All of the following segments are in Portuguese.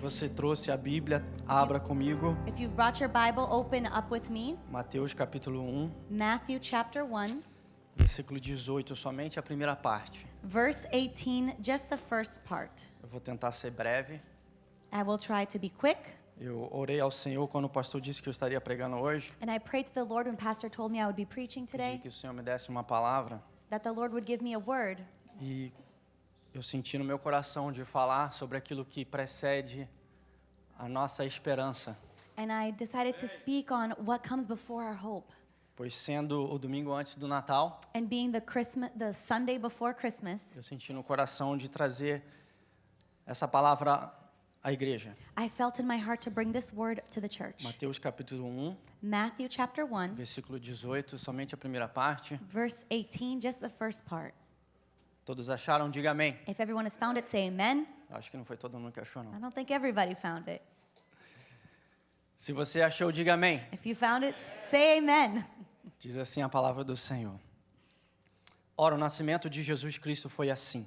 você trouxe a Bíblia, abra comigo. If you've brought your Bible, open up with me. Mateus capítulo 1, Matthew chapter 1, versículo 18, somente a primeira parte. verse 18, just the first part. Eu vou tentar ser breve. I will try to be quick. Eu orei ao Senhor quando o pastor disse que eu estaria pregando hoje. And I prayed to the Lord when Pastor told me I would be preaching Pedi today, que o Senhor me desse uma palavra. that the Lord would give me a word. E eu senti no meu coração de falar sobre aquilo que precede a nossa esperança. And I decided to speak on what comes before our hope. Pois sendo o domingo antes do Natal, And being the Sunday before Christmas, eu senti no coração de trazer essa palavra à igreja. I felt in my heart to bring this word to the church. Mateus capítulo 1, Matthew chapter 1, versículo 18, somente a primeira parte. verse 18, just the first part. Todos acharam? Diga amém. If everyone has found it, say amen. Acho que não foi todo mundo que achou, I não. don't think everybody found it. Se você achou, diga amém. If you found it, say amen. Diz assim a palavra do Senhor. Ora, o nascimento de Jesus Cristo foi assim.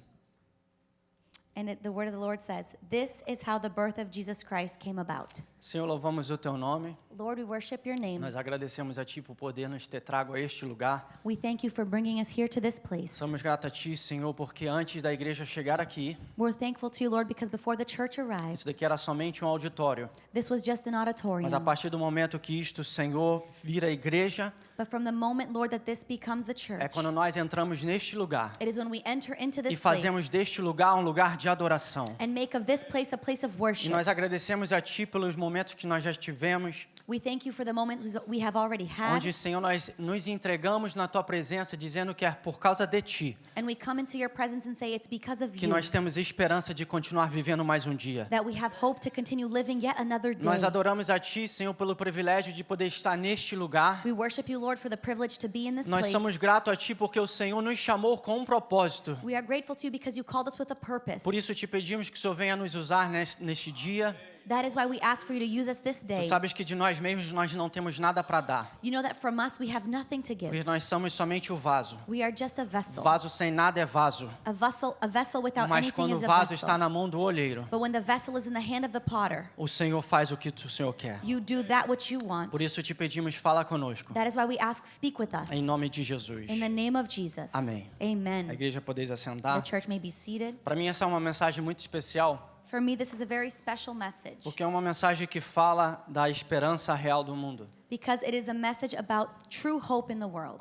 The word of the Lord says, this is how the birth of Jesus Christ came about. Senhor, louvamos o teu nome. Lord, we worship your name. Nós agradecemos a ti por poder nos ter trago a este lugar. We thank you for bringing us here to this place. Somos gratos a ti, Senhor, porque antes da igreja chegar aqui, We're thankful to you, Lord, because before the church arrived, isso daqui era somente um auditório. this was just an auditorium. Mas a partir do momento que isto, Senhor, vira igreja, But from the moment, Lord, that this becomes the é church, quando nós entramos neste lugar it is when we enter into e this fazemos place deste lugar um lugar de adoração. and make of this place a place of E worship. nós agradecemos a ti pelos momentos que nós já tivemos, We thank you for the moments we have already had, onde, Senhor, nós nos entregamos na tua presença, dizendo que é por causa de ti and we come into your presence and say it's because of que you nós temos esperança de continuar vivendo mais um dia. that we have hope to continue living yet another day. Nós adoramos a ti, Senhor, pelo privilégio de poder estar neste lugar. We worship you, Lord, for the privilege to be in this Nós place. somos gratos a ti porque o Senhor nos chamou com um propósito. We are grateful to you because you called us with a purpose. Por isso te pedimos que o Senhor venha nos usar neste dia. That is why we ask for you to use us this Tu day. sabes que de nós mesmos nós não temos nada para dar, You know that from us we have nothing to give. porque nós somos somente o vaso. We are just a vessel. Vaso sem nada é vaso, A vessel without mas anything quando is o a vaso vessel. está na mão do olheiro, But when the vessel is in the hand of the potter, o Senhor faz o que o Senhor quer. you do that which you want. Por isso te pedimos, fala conosco, That is why we ask, speak with us. em nome de Jesus. In the name of Jesus. Amém. A Amen. igreja podeis The assentar. church may be seated. Para mim essa é uma mensagem muito especial, For me, this is a very special message porque é uma mensagem que fala da esperança real do mundo. because it is a message about true hope in the world.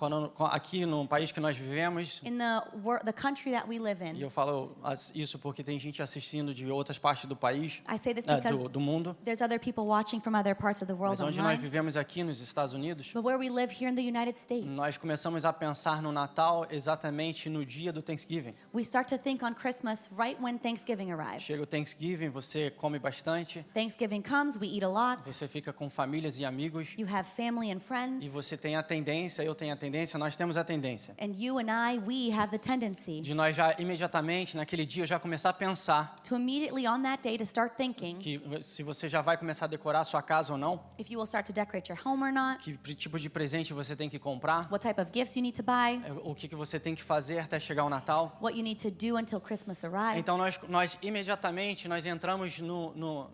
Aqui no país que nós vivemos, In the country that we live e in. eu falo isso porque tem gente assistindo de outras partes do país, I say this because do mundo, there's other people watching from other parts of the world mas onde nós online. vivemos aqui nos Estados Unidos, But where we live here in the United States, nós começamos a pensar no Natal exatamente no dia do Thanksgiving. we start to think on Christmas right when Thanksgiving arrives. Chega o Thanksgiving, você come bastante, Thanksgiving comes, we eat a lot. você fica com famílias e amigos, You have family and friends. e você tem a tendência, eu tenho a tendência, nós temos a tendência And you and I, we have the tendency de nós já imediatamente naquele dia já começar a pensar to immediately on that day to start thinking que se você já vai começar a decorar a sua casa ou não, if you will start to decorate your home or not, que tipo de presente você tem que comprar, what type of gifts you need to buy, o que você tem que fazer até chegar o Natal. what you need to do until Christmas arrives. Então nós imediatamente nós entramos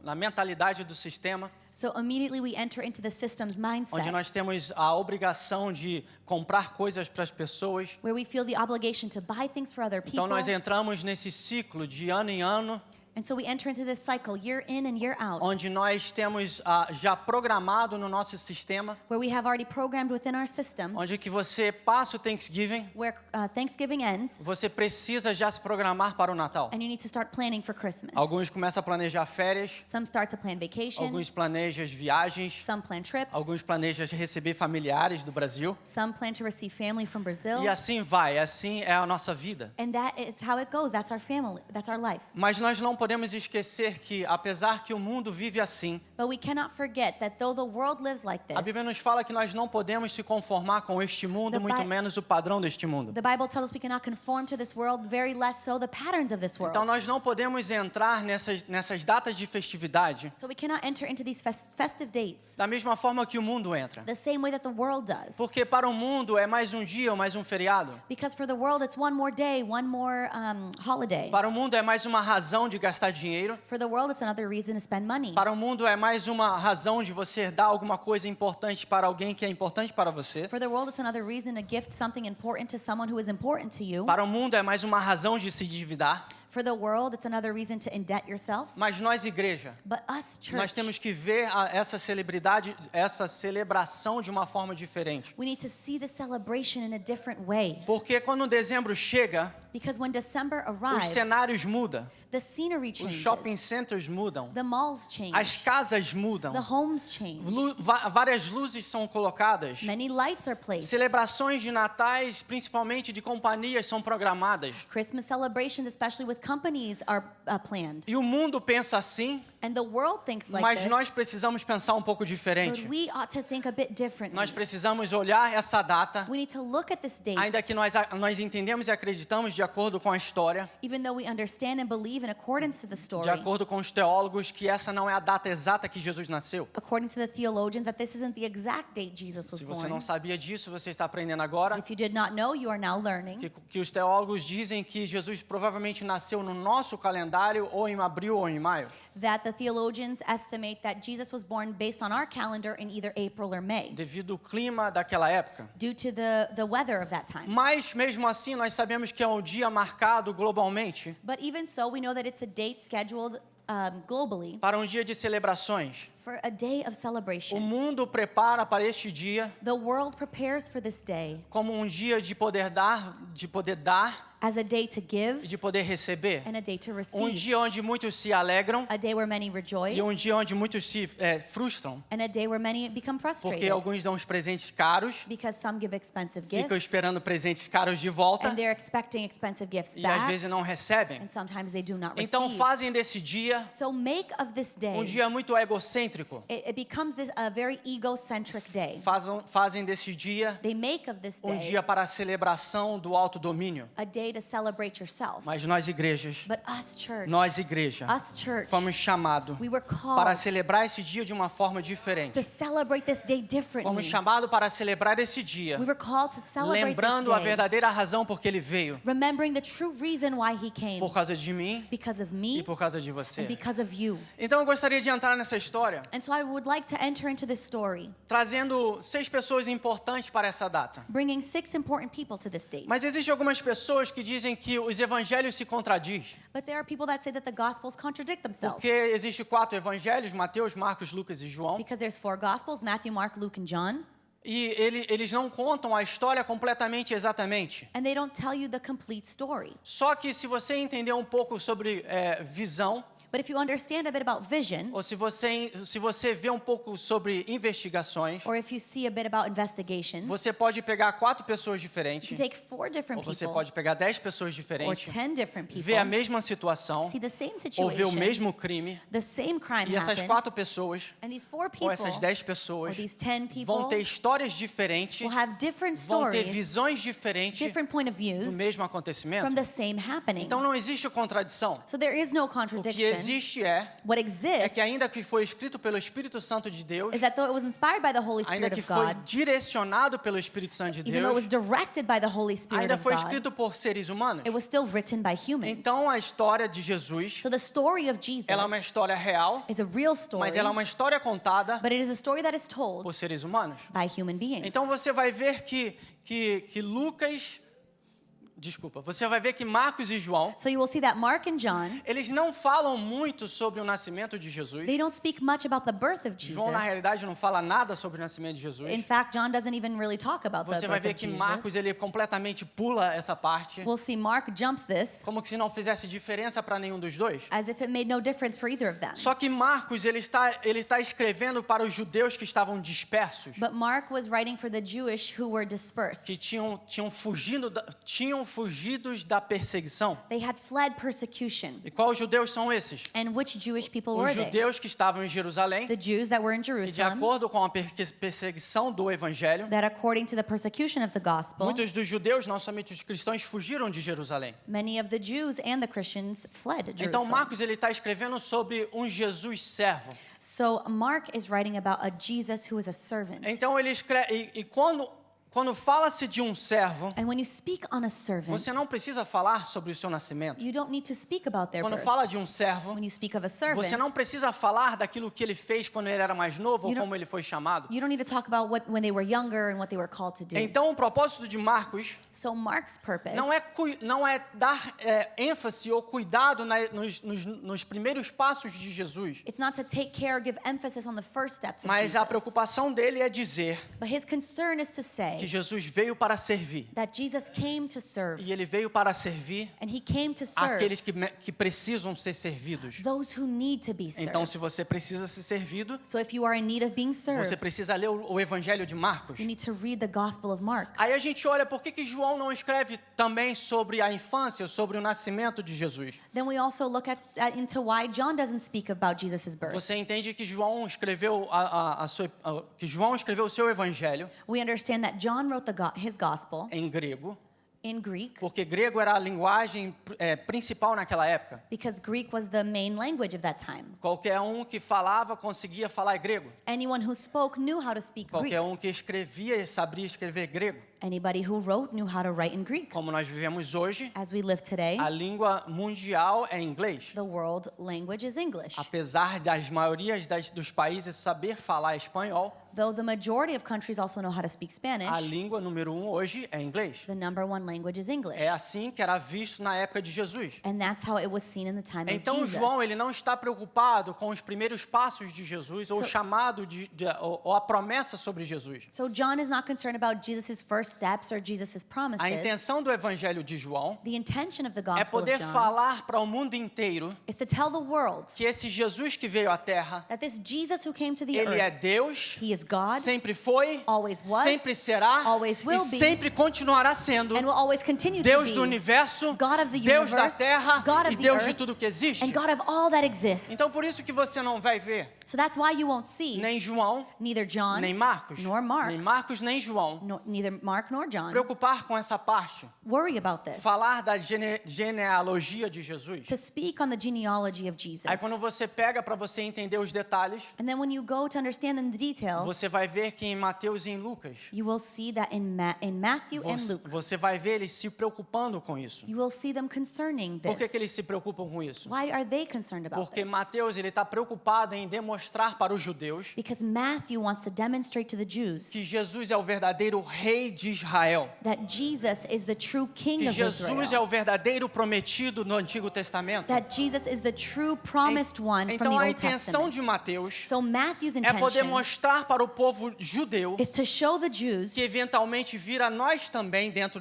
na mentalidade do sistema, So immediately we enter into the system's onde mindset nós temos a obrigação de comprar coisas para as pessoas. where we feel the obligation to buy things for other people. Então nós entramos nesse ciclo de ano em ano, And so we enter into this cycle year in and year out onde nós temos já programado no nosso sistema, where we have already programmed within our system onde que você passa o Thanksgiving, where Thanksgiving ends você precisa já se programar para o Natal. and you need to start planning for Christmas. Alguns começam a planejar férias, Some start to plan vacation, alguns planejam viagens, some plan trips, alguns planejam receber familiares do Brasil. some plan to receive family from Brazil. E assim vai, assim é a nossa vida. And that is how it goes. That's our family. That's our life. Mas nós não podemos esquecer que, apesar que o mundo vive assim, But we cannot forget that though the world lives like a Bíblia this, nos fala que nós não podemos se conformar com este mundo, The muito Bi- menos o padrão deste mundo. the Bible tells us we cannot conform to this world, very less so the patterns of this world. Então nós não podemos entrar nessas datas de festividade So we cannot enter into these festive dates da mesma forma que o mundo entra. the same way that the world does. Porque para o mundo é mais um dia ou mais um feriado. Because for the world, it's one more day, one more holiday. Para o mundo é mais uma razão de gastar dinheiro. For the world, it's another reason to spend money. Para o mundo é mais uma razão de você dar alguma coisa importante para alguém que é importante para você. For the world, it's another reason to gift something important to someone who is important to you. Para o mundo é mais uma razão de se endividar. For the world, it's another reason to indebt yourself. Mas nós, igreja, But us, church, nós temos que ver essa celebração de uma forma diferente. we need to see the celebration in a different way. Porque quando dezembro chega, Because when December os arrives, cenários mudam, the scenery os changes, shopping centers mudam, the malls change, as casas mudam, the homes change, várias luzes são colocadas, many lights are placed, celebrações de natais, principalmente de companhias, são programadas. Christmas celebrations, especially with companies, are planned. E o mundo pensa assim, And the world thinks like mas this, nós precisamos pensar um pouco but diferente. we ought to think a bit differently. Nós precisamos olhar essa data, We need to look at this date, ainda que nós entendemos e acreditamos de acordo com a história, even though we understand and believe in accordance to the story, de acordo com os teólogos, que essa não é a data exata que Jesus nasceu. according to the theologians, that this isn't the exact date Jesus was Se você born. não sabia disso, você está aprendendo agora. If you did not know, you are now learning Que os teólogos dizem que Jesus provavelmente nasceu no nosso calendário, ou em abril ou em maio. that the theologians estimate that Jesus was born based on our calendar in either April or May, Devido ao clima daquela época. due to the weather of that time. Mas, mesmo assim, nós sabemos que é um dia marcado globalmente But even so, we know that it's a date scheduled globally para um dia de celebrações. for a day of O celebration. mundo prepara para este dia The world prepares for this day como um dia de poder dar as a day to e give de poder receber. and a day to Um receive. dia onde muitos se alegram A day where many rejoice e um dia onde muitos se frustram, and a day where many become porque frustrated alguns dão os presentes caros, because some give expensive ficam gifts esperando presentes caros de volta and they're expecting expensive gifts e às back, vezes não recebem. and sometimes they do not Então receive. fazem desse dia So make of this day, um dia muito egocêntrico. it becomes a very egocentric day. Fazem desse dia They make of this um day dia para a celebração do autodomínio. a day to celebrate yourself. Mas nós, igrejas, But us, church, nós, fomos chamados we were para called celebrar esse dia de uma forma to diferente. celebrate this day Fomos differently. chamados para celebrar esse dia, We were called to celebrate lembrando this a day, verdadeira razão por que ele veio. remembering the true reason why he came, Por causa de mim because of e me por causa de você. and because of you. Então eu gostaria de entrar nessa história, And so I would like to enter into this story, trazendo 6 pessoas importantes para essa data. bringing 6 important people to this date. Mas existem algumas pessoas que dizem que os evangelhos se contradizem. But there are people that say that the Gospels contradict themselves. Porque existem 4 evangelhos, Mateus, Marcos, Lucas e João. Because there's 4 Gospels, Matthew, Mark, Luke, and John. E eles não contam a história completamente exatamente. And they don't tell you the complete story. Só que se você entender um pouco sobre visão, But if you understand a bit about vision, ou se você vê um pouco sobre investigações, or if you see a bit about investigations, você pode pegar 4 pessoas you diferentes, can take 4 ou different você people, pode pegar 10 pessoas or diferentes, 10 different people, ver a mesma situação, see the same ou ver o situation, mesmo crime, the same crime e essas happened, 4 pessoas, and these 4 ou people, essas 10 or pessoas, these 10 people, vão ter histórias diferentes, will have different vão ter stories, visões diferentes different point of do views mesmo acontecimento. from the same happening. Então não existe contradição. So there is no O que contradiction. existe What é exists que ainda que foi escrito pelo Espírito Santo de Deus, is that though it was inspired by the Holy ainda Spirit que of foi God, direcionado pelo Espírito Santo de even though it Deus, was directed by the Holy Spirit ainda of foi God, escrito por seres humanos. it was still written by humans. Então a história de Jesus, So the story of Jesus ela é uma história real, is a real story, mas ela é uma história contada but it is a story that is told por seres humanos. by human beings. Então você vai ver que você vai ver que Marcos e João, So you will see that Mark and John, eles não falam muito sobre o nascimento de Jesus. they don't speak much about the birth of João, na Jesus. realidade, não fala nada sobre o nascimento de In Jesus. fact, John doesn't even really talk about the Você vai birth ver of que Jesus. Marcos, ele completamente pula essa parte, We'll see Mark jumps this como que se não fizesse diferença para nenhum dos dois. as if it made no difference for either of them. Só que Marcos, ele está escrevendo para os judeus que estavam dispersos, But Mark was writing for the Jewish who were dispersed. que tinham fugidos da perseguição. They had fled persecution. E quais judeus são esses? And which Jewish people Os were they? judeus que estavam em Jerusalém, The Jews that were in e de Jerusalem, acordo com a perseguição do evangelho, that according to the persecution of the gospel, muitos dos judeus, não somente os cristãos, fugiram de Jerusalém. many of the Jews and the Christians fled Então Jerusalem. Marcos, ele está escrevendo sobre um Jesus servo. So Mark is writing about a Jesus who is a servant. Então ele escreve, e Quando fala-se de servo, And when you speak on a servant, você não precisa falar sobre o seu nascimento. you don't need to speak about their Quando birth. fala de servo, When you speak of a servant, você não precisa falar daquilo que ele fez quando ele era mais novo ou You don't- como ele foi chamado. you don't need to talk about when they were younger and what they were called to do. Então, o propósito de Marcos So Mark's purpose não é dar ênfase ou cuidado nos primeiros passos de Jesus, it's not to take care or give emphasis on the first steps of mas Jesus. a preocupação dele é dizer But his concern is to que say Jesus veio para servir. that Jesus came to serve. E ele veio para servir And he came to serve aqueles que precisam ser servidos. those who need to be served. Então, se você precisa ser servido, So if you are in need of being você served, precisa ler o Evangelho de Marcos. you need to read the Gospel of Mark. Aí a gente olha por que João não escreve também sobre a infância, sobre o nascimento de Jesus. Then we also look into why John doesn't speak about Jesus' birth. Você entende que João escreveu o seu Evangelho We understand that John wrote his Gospel em grego, in Greek porque grego era a linguagem principal naquela época. because Greek was the main language of that time. Qualquer que falava conseguia falar grego. Anyone who spoke knew how to speak Greek. Qualquer que escrevia sabia escrever grego. Anybody who wrote knew how to write in Greek. Como nós vivemos hoje, As we live today, a língua mundial é inglês. the world language is English. Apesar das maiorias dos países saber falar espanhol, Though the majority of countries also know how to speak Spanish, a língua número 1 hoje é inglês. the number one language is English. É assim que era visto na época de Jesus. And that's how it was seen in the time Então of Jesus. João ele não está preocupado com os primeiros passos de Jesus ou o chamado ou a promessa sobre Jesus. So John is not concerned about Jesus' first steps or Jesus' promises. A intenção do Evangelho de João The intention of the é Gospel of poder John falar para o mundo inteiro is to tell the world que esse Jesus que veio à Terra, that this Jesus who came to the ele é earth, Deus, he is God, sempre foi, always was, sempre será always will e be, sempre continuará sendo and will always continue Deus to do be universo, God of the Deus da universe, terra God of e the Deus de earth, tudo que existe. and God of all that exists. Então por isso que você não vai ver So that's why you won't see nem João, neither John nem Marcos, nor Mark, nem Marcos nem João neither Mark nor John preocupar com essa parte, worry about this, falar da genealogia de Jesus. to speak on the genealogy of Jesus. Aí quando você pega para você entender os detalhes, And then when you go to understand the details, você vai ver que em Mateus e em Lucas, you will see that in Matthew and Luke, você vai ver eles se preocupando com isso. you will see them concerning Por que this. eles se preocupam com isso? Why are they concerned about Porque this? Mateus ele está preocupado em demonstrar para os judeus Because Matthew wants to demonstrate to the Jews que Jesus é o verdadeiro rei de Israel. that Jesus is the true king Que of Jesus é Israel. o verdadeiro prometido no Antigo Testamento. That Jesus is the true promised one from Então the a Old intenção Testament. de Mateus So Matthew's é poder intention mostrar para o povo judeu is to show the Jews que eventualmente vira nós também dentro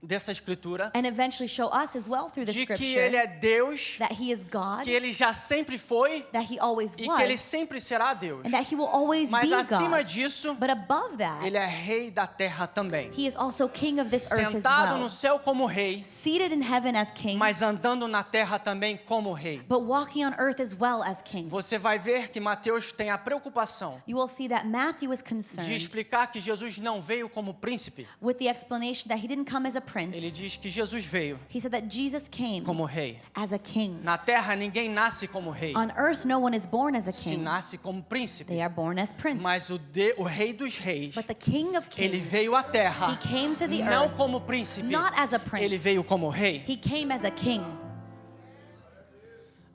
dessa escritura and eventually show us as well through the de que scripture ele é Deus, that he is God, que ele já sempre foi that he always e que ele was, sempre será Deus. and that he will always Mas be acima God. disso, But above that, ele é rei da terra também. he is also king of this earth as Sentado well. no céu como rei, Seated in heaven as king, mas andando na terra também como rei. but walking on earth as well as king. Você vai ver que Mateus tem a preocupação You will see that Matthew is de concerned explicar que Jesus não veio como príncipe. with the explanation that he didn't come as a Ele prince. diz que Jesus veio He said that Jesus came como rei. as a king. Na terra ninguém nasce como rei, On earth, no one is born as a se king. nasce como príncipe. They are born as prince. Mas o rei dos reis, But the king of ele kings, veio à terra he came to the não earth como príncipe, not as a prince. ele veio como rei. He came as a king.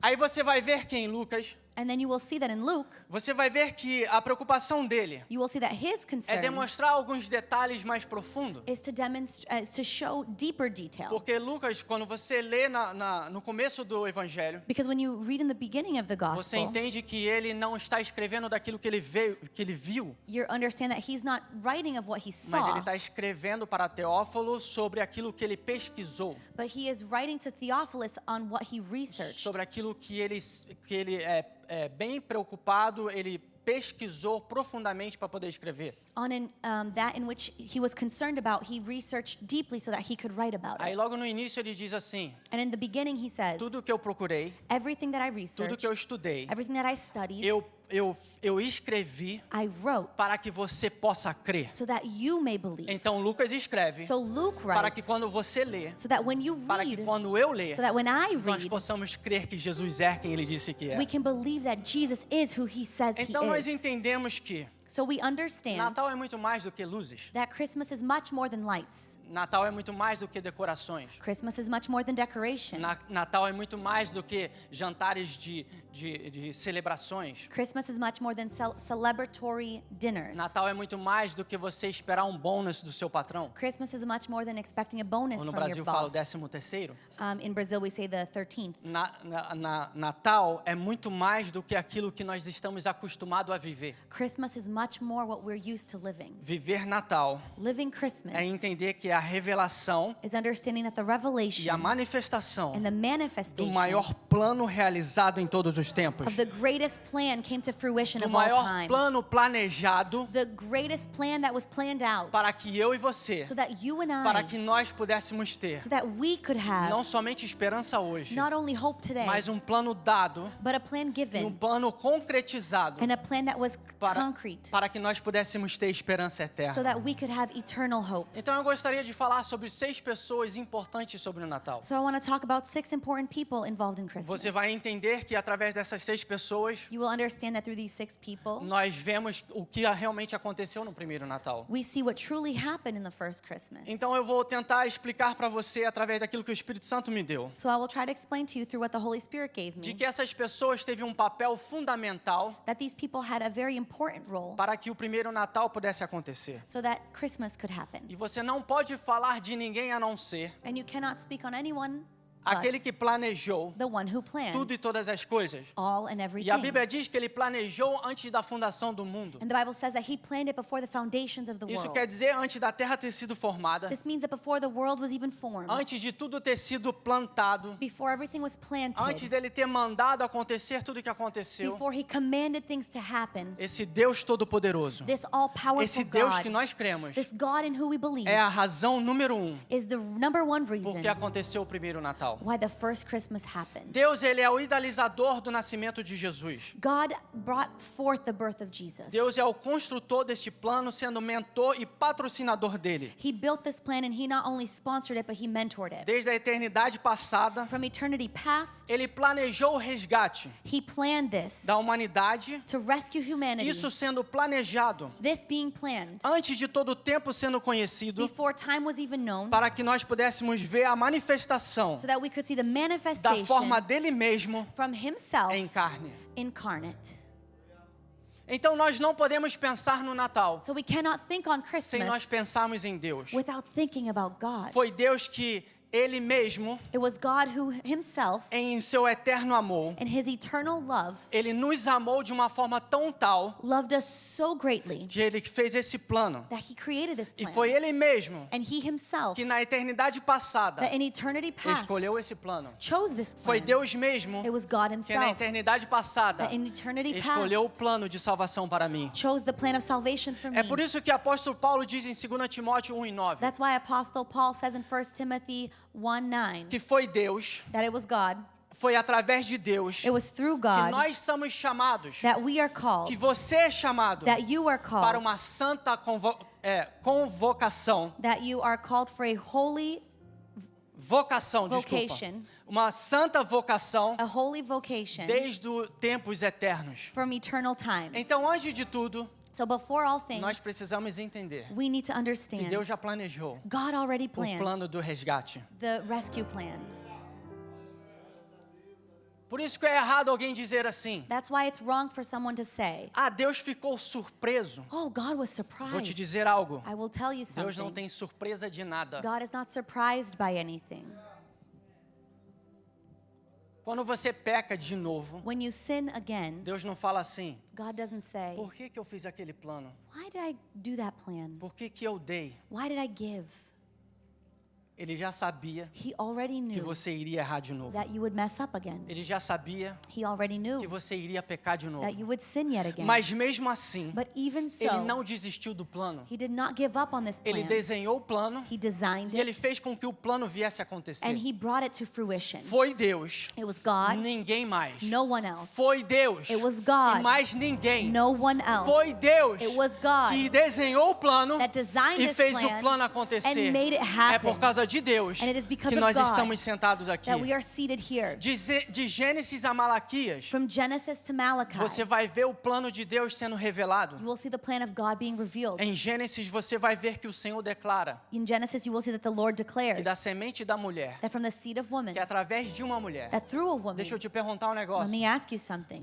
Aí você vai ver que em Lucas, And then you will see that in Luke, você vai ver que a preocupação dele you will see that his é concern demonstrar alguns detalhes mais profundos. is to show deeper detail. Porque Lucas, quando você lê no começo do Evangelho, Because when you read in the beginning of the você gospel, entende que ele não está escrevendo daquilo que ele viu, you understand that he's not writing of what he mas ele saw, está escrevendo para Teófilo sobre aquilo que ele pesquisou, but he is writing to Theophilus on what he researched, sobre aquilo que ele é bem preocupado, ele pesquisou profundamente para poder escrever. on that in which he was concerned about. He researched deeply so that he could write about Aí it. logo no início ele diz assim: And in the beginning he says, tudo que eu procurei, everything that I tudo researched, que eu estudei, everything that I studied, eu eu escrevi I wrote para que você possa crer. so that you may believe. Então Lucas escreve So Luke para que writes quando você lê, so that when you para que read, quando eu ler, so that when I nós read, possamos crer que Jesus é quem ele disse que é. we can believe that Jesus is who he says Então he nós is. entendemos que So we understand Natal é muito mais do que luzes. that Christmas is much more than lights. Natal é muito mais do que decorações. Christmas is much more than decoration. Natal é muito mais do que jantares de celebrações. Christmas is much more than celebratory dinners. Natal é muito mais do que você esperar um bônus do seu patrão. Christmas is much more than expecting a bonus Ou no from your Brasil fala o boss. 13º. In Brazil, we say the 13th. Natal é muito mais do que aquilo que nós estamos acostumados a viver. Christmas is much more what we're used to living. Viver Natal Living Christmas é entender que a revelação is understanding that the e a revelation manifestação and the do manifestation maior plano realizado em todos os tempos, of the greatest plan came to fruition do of all maior time. plano planejado The greatest plan that was planned out para que eu e você, so that you and para I, que nós pudéssemos ter so that we could have não somente esperança hoje, not only hope today, mas um plano dado but a plan e um given plano concretizado and a plan that was para concrete que nós pudéssemos ter esperança so eterna. that we could have eternal hope. Então eu gostaria de falar sobre 6 pessoas importantes sobre o Natal. So I want to talk about 6 important people involved in Christmas. Você vai entender que através dessas 6 pessoas You will understand that through these 6 people, nós vemos o que realmente aconteceu no primeiro Natal. we see what truly happened in the first Christmas. Então eu vou tentar explicar para você através daquilo que o Espírito Santo me deu, So I will try to explain to you through what the Holy Spirit gave de me que essas pessoas teve um papel fundamental that these people had a very important role para que o primeiro Natal pudesse acontecer. so that Christmas could happen. E você não pode falar de ninguém a não ser And you cannot speak on anyone aquele but que planejou the one who planned tudo e todas as coisas. all and E a everything. Bíblia diz que ele planejou antes da fundação do mundo. And the Bible says that he planned it before the foundations of the Isso world. quer dizer antes da terra ter sido formada, This means that before the world was even formed, antes de tudo ter sido plantado, before everything was antes planted, dele ter mandado acontecer tudo o que aconteceu. before he commanded things to happen, Esse Deus Todo-Poderoso, this all-powerful esse Deus que God, nós cremos, this God in who we believe, é a razão número 1 is the number one por reason que aconteceu o primeiro Natal. why the first Christmas happened. Deus, ele é o idealizador do nascimento de Jesus. God brought forth the birth of Jesus. Deus é o construtor deste plano, sendo mentor e patrocinador dele. He built this plan and he not only sponsored it, but he mentored it. Desde a eternidade passada, From eternity past, ele planejou o resgate he planned this da humanidade, to rescue humanity. isso sendo planejado This being planned antes de todo o tempo sendo conhecido, before time was even known, para que nós pudéssemos ver a manifestação so that we could see the da manifestation forma dele mesmo from himself em carne. incarnate. Então nós não podemos pensar no Natal So we cannot think on sem nós Christmas pensarmos em Deus. without thinking about God. Foi Deus que ele mesmo, It was God who himself, em seu eterno amor, in his eternal love, ele nos amou de uma forma tão tal loved us so greatly que ele fez esse plano. that he created this E plan. foi ele mesmo And he himself, que na eternidade passada that in eternity past, escolheu esse plano. chose this Foi plan. Deus mesmo It was God que na himself eternidade passada that in eternity escolheu o past plano de salvação para mim. chose the plan of salvation for me. É por isso que o apóstolo Paulo diz em 2 Timóteo 1:9 That's why Apostle Paul says in 1 Timothy 1:9 que foi Deus, that it was God, foi através de Deus it was through que God nós somos chamados, that we are called, que você é chamado that you are para called, uma santa convocação, that you are called for a holy vocação, desculpa, vocation, uma santa vocação a holy vocation desde os tempos eternos. from eternal times. Então, antes de tudo, So before all things, nós precisamos entender we need to que understand Deus já planejou God already o planned plano do resgate. the rescue plan. Por isso que é errado alguém dizer assim: That's why it's wrong for someone to say, ah, Deus ficou surpreso. oh, God was Vou te surprised. dizer algo. I will tell you Deus não something. tem surpresa de nada. God is not surprised by anything. Quando você peca de novo, When you sin again, Deus não fala assim: God doesn't say, por que eu fiz aquele plano? why did I do that plan? Por que eu dei? Why did I give? Ele já sabia He already que knew você iria errar de novo. that you would mess up again. Ele já sabia He already que knew você iria pecar de novo. that you would sin yet again. Mas mesmo assim, But even ele so, não desistiu do plano. he did not give up on this Ele plan. desenhou o plano He designed e ele it, fez com que o plano viesse a acontecer. and he brought it to fruition. Foi Deus, It was God, ninguém mais. no one else. Foi Deus, It was God, e mais ninguém. no one else. Foi Deus It was God que desenhou o plano that designed e this fez plan o plano acontecer. and made it happen. É por causa de Deus And it is because que of nós God estamos sentados aqui. that we are seated here. De Gênesis a Malaquias, From Genesis to Malachi, você vai ver o plano de Deus sendo revelado. you will see the plan of God being revealed. Em Gênesis você vai ver que o Senhor declara In Genesis, you will see that the Lord que declares da semente da mulher, that from the seed of woman, que através de uma mulher. that through a woman, Deixa eu te perguntar um let negócio. me ask you something.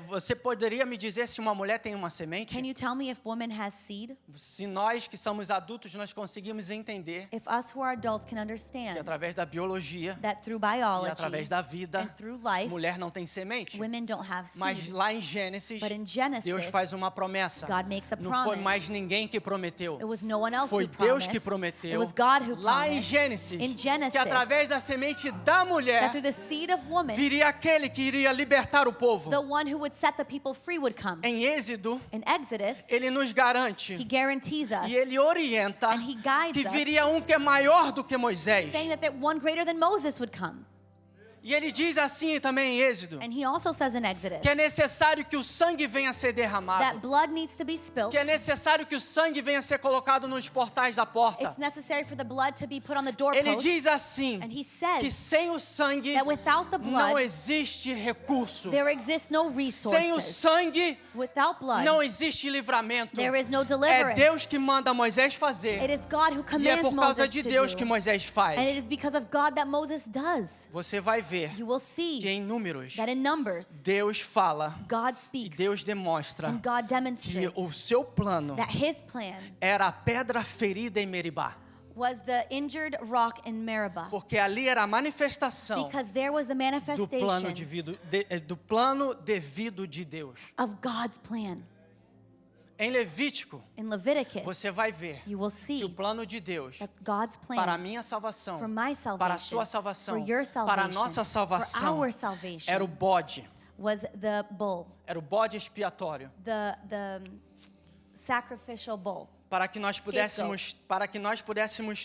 Você poderia me dizer se uma mulher tem uma semente? Can you tell me if woman has seed? Se nós que somos adultos nós conseguimos entender If us who are adults can que understand através da biologia that through e biology através da vida, and through life, mulher não tem semente. women don't have Mas seed. lá em Gênesis, But in Genesis, Deus faz uma promessa. God makes a Não foi promise. mais ninguém que prometeu. It was no one else Foi who Deus que promised. prometeu. It was God who Lá em promised. Gênesis, In Genesis, que através da semente da that mulher through the seed of woman, viria aquele que iria libertar o povo. the one who would set the people free would come. Em Êxodo, In Exodus, ele nos garante he guarantees us, e ele orienta and he guides que us, viria um que é maior do que Moisés. saying that one greater than Moses would come. E ele diz assim também em Êxodo, And he also says in Exodus que é necessário que o sangue venha a ser that derramado. blood needs to be spilt. Que é necessário que o sangue venha a ser colocado nos portais da porta. It's necessary for the blood to be put on the Ele doorpost. diz assim, And he que says sem o sangue that without the não blood, existe recurso. there exists no Sem o resources. sangue Without blood, não existe livramento. there is no É deliverance. Deus que manda Moisés It fazer. is God who E é commands por causa Moses de to Deus do. que Moisés And it faz. is because of God that Moses does. Você vai ver You will see que em Números, that in Numbers, Deus fala God e speaks Deus demonstra and God que demonstrates o seu plano that his plan era a pedra ferida em Meribá. was the injured rock in Meribah, Porque ali era a manifestação because there was the do plano, manifestation do plano devido de Deus. of God's plan. Em Levítico, In Leviticus, você vai ver you will que see o plano de Deus that God's para a plan minha salvação, for my para a salvation, sua salvação, for your para a salvation, nossa for salvação, our salvation, era o bode, was the bull, era o bode expiatório, the sacrificial bull, para que nós pudéssemos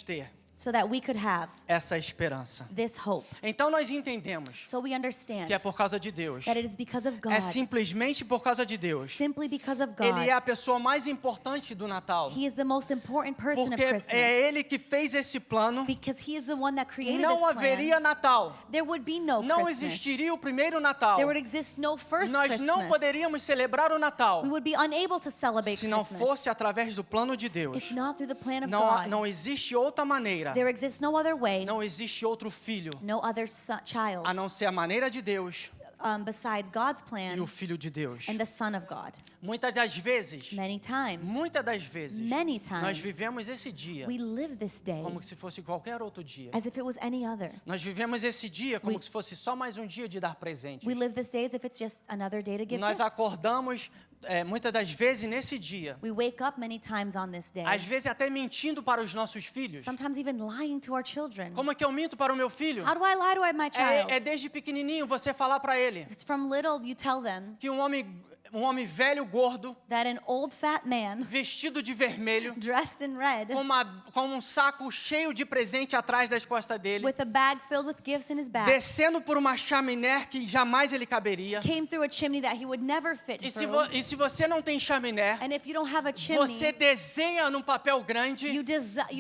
ter so that we could have essa esperança. this hope. Então nós entendemos So we understand que é por causa de Deus. that it is because of God, É simplesmente por causa de Deus. simply because of God. Ele é a pessoa mais importante do Natal. He is the most important person of Porque Christmas, é Ele que fez esse plano. because he is the one that created Não this plan. haveria Natal. There would be no Não Christmas. existiria o primeiro Natal. There would exist no first Nós Christmas. não poderíamos celebrar o Natal We would be unable to celebrate se não Christmas fosse através do plano de Deus. if not through the plan of Não, God. não existe outra maneira. There exists no other way, Não existe outro filho no other child, a não ser a maneira de Deus besides God's plan e o Filho de Deus. and the Son of God. Muitas das vezes, Many times, nós many times, vivemos esse dia we live this day como se fosse qualquer outro dia. as if it was any other. Nós vivemos esse dia como se fosse só mais um dia de dar presentes. We live this day as if it's just another day to give Nós gifts. acordamos muitas das vezes nesse dia, We wake up many times on this day, às vezes até mentindo para os nossos filhos. sometimes even lying to our children. Como é que eu minto para o meu filho? How do I lie to my child? É desde pequenininho você falar para ele It's from little you tell them que um homem velho, gordo, that an old fat man vestido de vermelho, dressed in red com um saco cheio de presente atrás das costas dele, with a bag filled with gifts in his back descendo por uma chaminé que jamais ele caberia. came through a chimney that he would never fit E se, through. e se você não tem chaminé, And if you don't have a você chimney, desenha num papel grande, you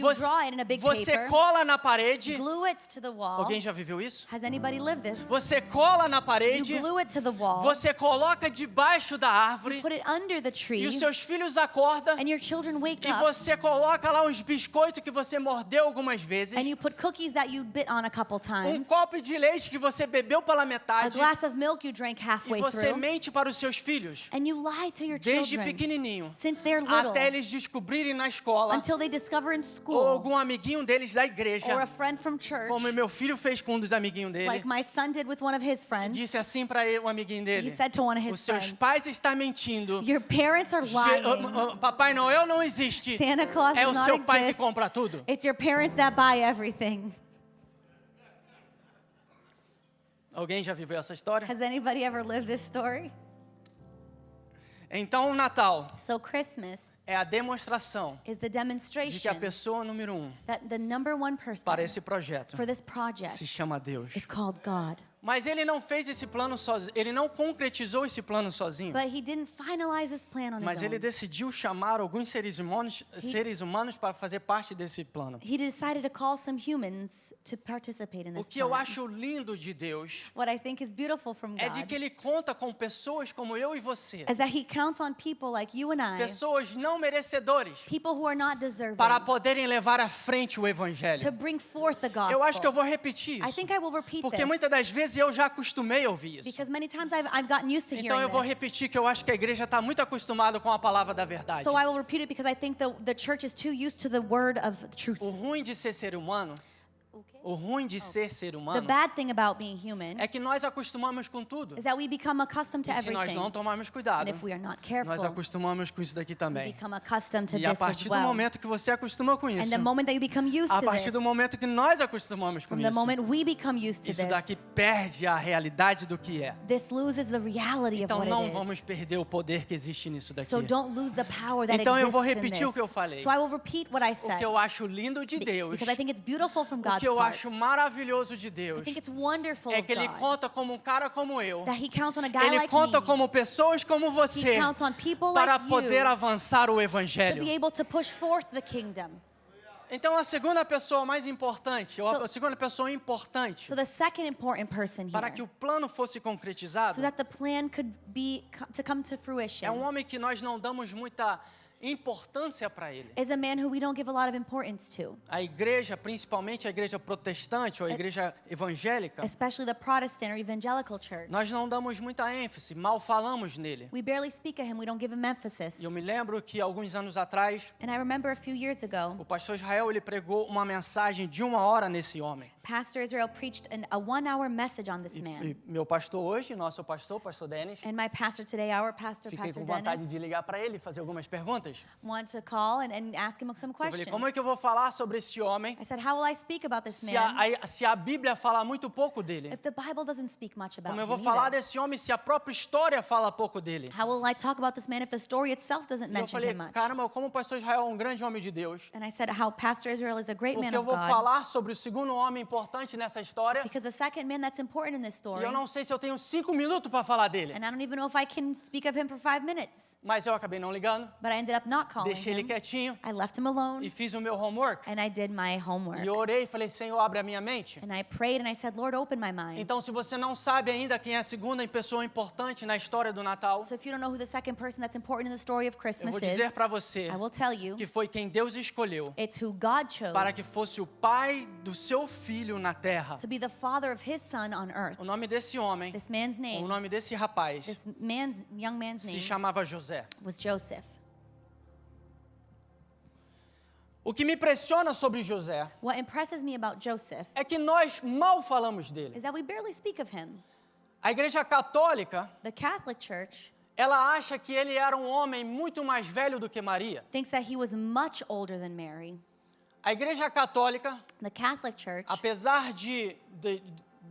você, draw it in a big você paper, cola na parede. glue it to the wall. Alguém já viveu isso? Has anybody lived this? Você cola na You parede, glue it to the wall, você coloca debaixo da árvore put it under the e tree, os seus filhos acordam and your children wake e up, você coloca lá uns biscoitos que você mordeu algumas vezes, and you put cookies that you bit on a couple times, copo de leite que você bebeu pela a metade glass of milk you drank e halfway você through, mente para os seus filhos and you lie to your desde children pequenininho since they're little, até eles descobrirem na escola until they discover in ou school algum amiguinho deles da igreja, or a friend from church, como meu filho fez com um dos amiguinhos dele. like my son did with one of his friends. Disse assim para o amiguinho dele: He said to one of os his seus friends, pais está mentindo. Your parents are lying. Papai Noel não existe. Santa Claus É does o not seu pai que exist. compra tudo. It's your parents that buy everything. Alguém já viveu essa história? Has anybody ever lived this story? Então o Natal So Christmas é a demonstração is the de que a demonstration pessoa número 1 that the number one person para esse projeto for this project se chama Deus. is called God. Mas ele não fez esse plano sozinho, ele não concretizou esse plano sozinho. But he didn't finalize this plan on Mas his ele own. decidiu chamar alguns seres humanos para fazer parte desse plano. He decided to call some humans to participate in O this que eu plan. acho lindo de Deus What I think is beautiful from é de God que ele conta com pessoas como eu e você. is that he counts on people like you and I, Pessoas não merecedores people who are not deserving, para poderem levar à frente o to evangelho. bring forth the gospel. Eu acho que eu vou repetir I isso. think I will repeat Porque this muitas das vezes eu já acostumei a ouvir isso. because many times I've gotten used to Então hearing eu vou this. repetir que eu acho que a igreja está muito acostumada com a palavra da verdade. So I will repeat it because I think the church is too used to the word of truth. O ruim de ser humano, o ruim de ser The humano bad thing about being human é que nós acostumamos com tudo. is that we become accustomed to E se nós everything. não tomarmos And cuidado, if we are not careful, nós acostumamos com isso daqui we também. become accustomed to E a this as partir do well. momento que você acostuma com And isso, the moment that you become used a to partir this, do momento que nós acostumamos com from the isso, moment we become used to isso daqui this, perde a realidade do que é. this loses the reality of Então what não it is. vamos perder o poder que existe nisso daqui. So don't lose the power that Então eu exists vou in repetir o this. que eu falei. So I will repeat what I O said que eu acho lindo de Deus, because I think it's beautiful from o God's que eu part. acho maravilhoso de I Deus, think it's wonderful é of que Ele God conta como um cara como eu. that He counts on a guy Ele like conta me como pessoas como He você counts on people para like poder you avançar o to evangelho. be able to push forth the kingdom. Então a segunda pessoa mais importante, ou So- a segunda pessoa importante So the second important person para que here, o plano fosse concretizado, so that the plan could be to come to fruition, é um homem que nós não damos muita importância para ele. is a man who we don't give a lot of importance to, A igreja, principalmente a igreja protestante ou a igreja evangélica, especially the Protestant or evangelical church. nós não damos muita ênfase, mal falamos nele. We barely speak of him, we don't give him emphasis. E eu me lembro que alguns anos atrás, And I remember a few years ago, o pastor Israel ele pregou uma mensagem de 1 hora nesse homem. Pastor Israel preached a 1-hour message on this man. E meu pastor hoje, nosso pastor, pastor Dennis, And my pastor today, our pastor, fiquei Pastor com vontade Dennis, de ligar para ele e fazer algumas perguntas. want to call and ask him some Eu falei, questions. como é que eu vou falar sobre esse homem I said, how will I speak about this se man se a Bíblia fala muito pouco dele? if the Bible doesn't speak much about Como eu him vou falar either? desse homem se a própria história fala pouco dele? How will I talk about this man if the story itself doesn't E eu mention falei, him much? caramba, como o pastor Israel é um grande homem de Deus, And I said how Pastor Israel is a great porque man eu of vou God, falar sobre o segundo homem importante nessa história because the second man that's important in this e story, eu não sei se eu tenho 5 minutos para falar dele. and I don't even know if I can speak of him for 5 minutes, Mas eu acabei não ligando, but I ended up not calling deixei ele him. quietinho I left him alone, e fiz o meu homework. and I did my homework. E eu orei e falei, Senhor, abre a minha mente. And I prayed and I said, Lord, open my mind. Então, se você não sabe ainda quem é a segunda pessoa importante na história do Natal, So if you don't know who the second person that's important in the story of eu Christmas vou is, dizer para você I will tell you, que foi quem Deus escolheu it's who God chose para que fosse o pai do seu filho na terra. to be the father of his son on earth. O nome desse homem, This man's o name, nome desse rapaz, this young man's se name chamava José. was Joseph. O que me impressiona sobre José What impresses me about Joseph é que nós mal falamos dele. is that we barely speak of him. A Igreja Católica, The Catholic Church ela acha que ele era um homem muito mais velho do que Maria. thinks that he was much older than Mary. A Igreja Católica, The Catholic Church, apesar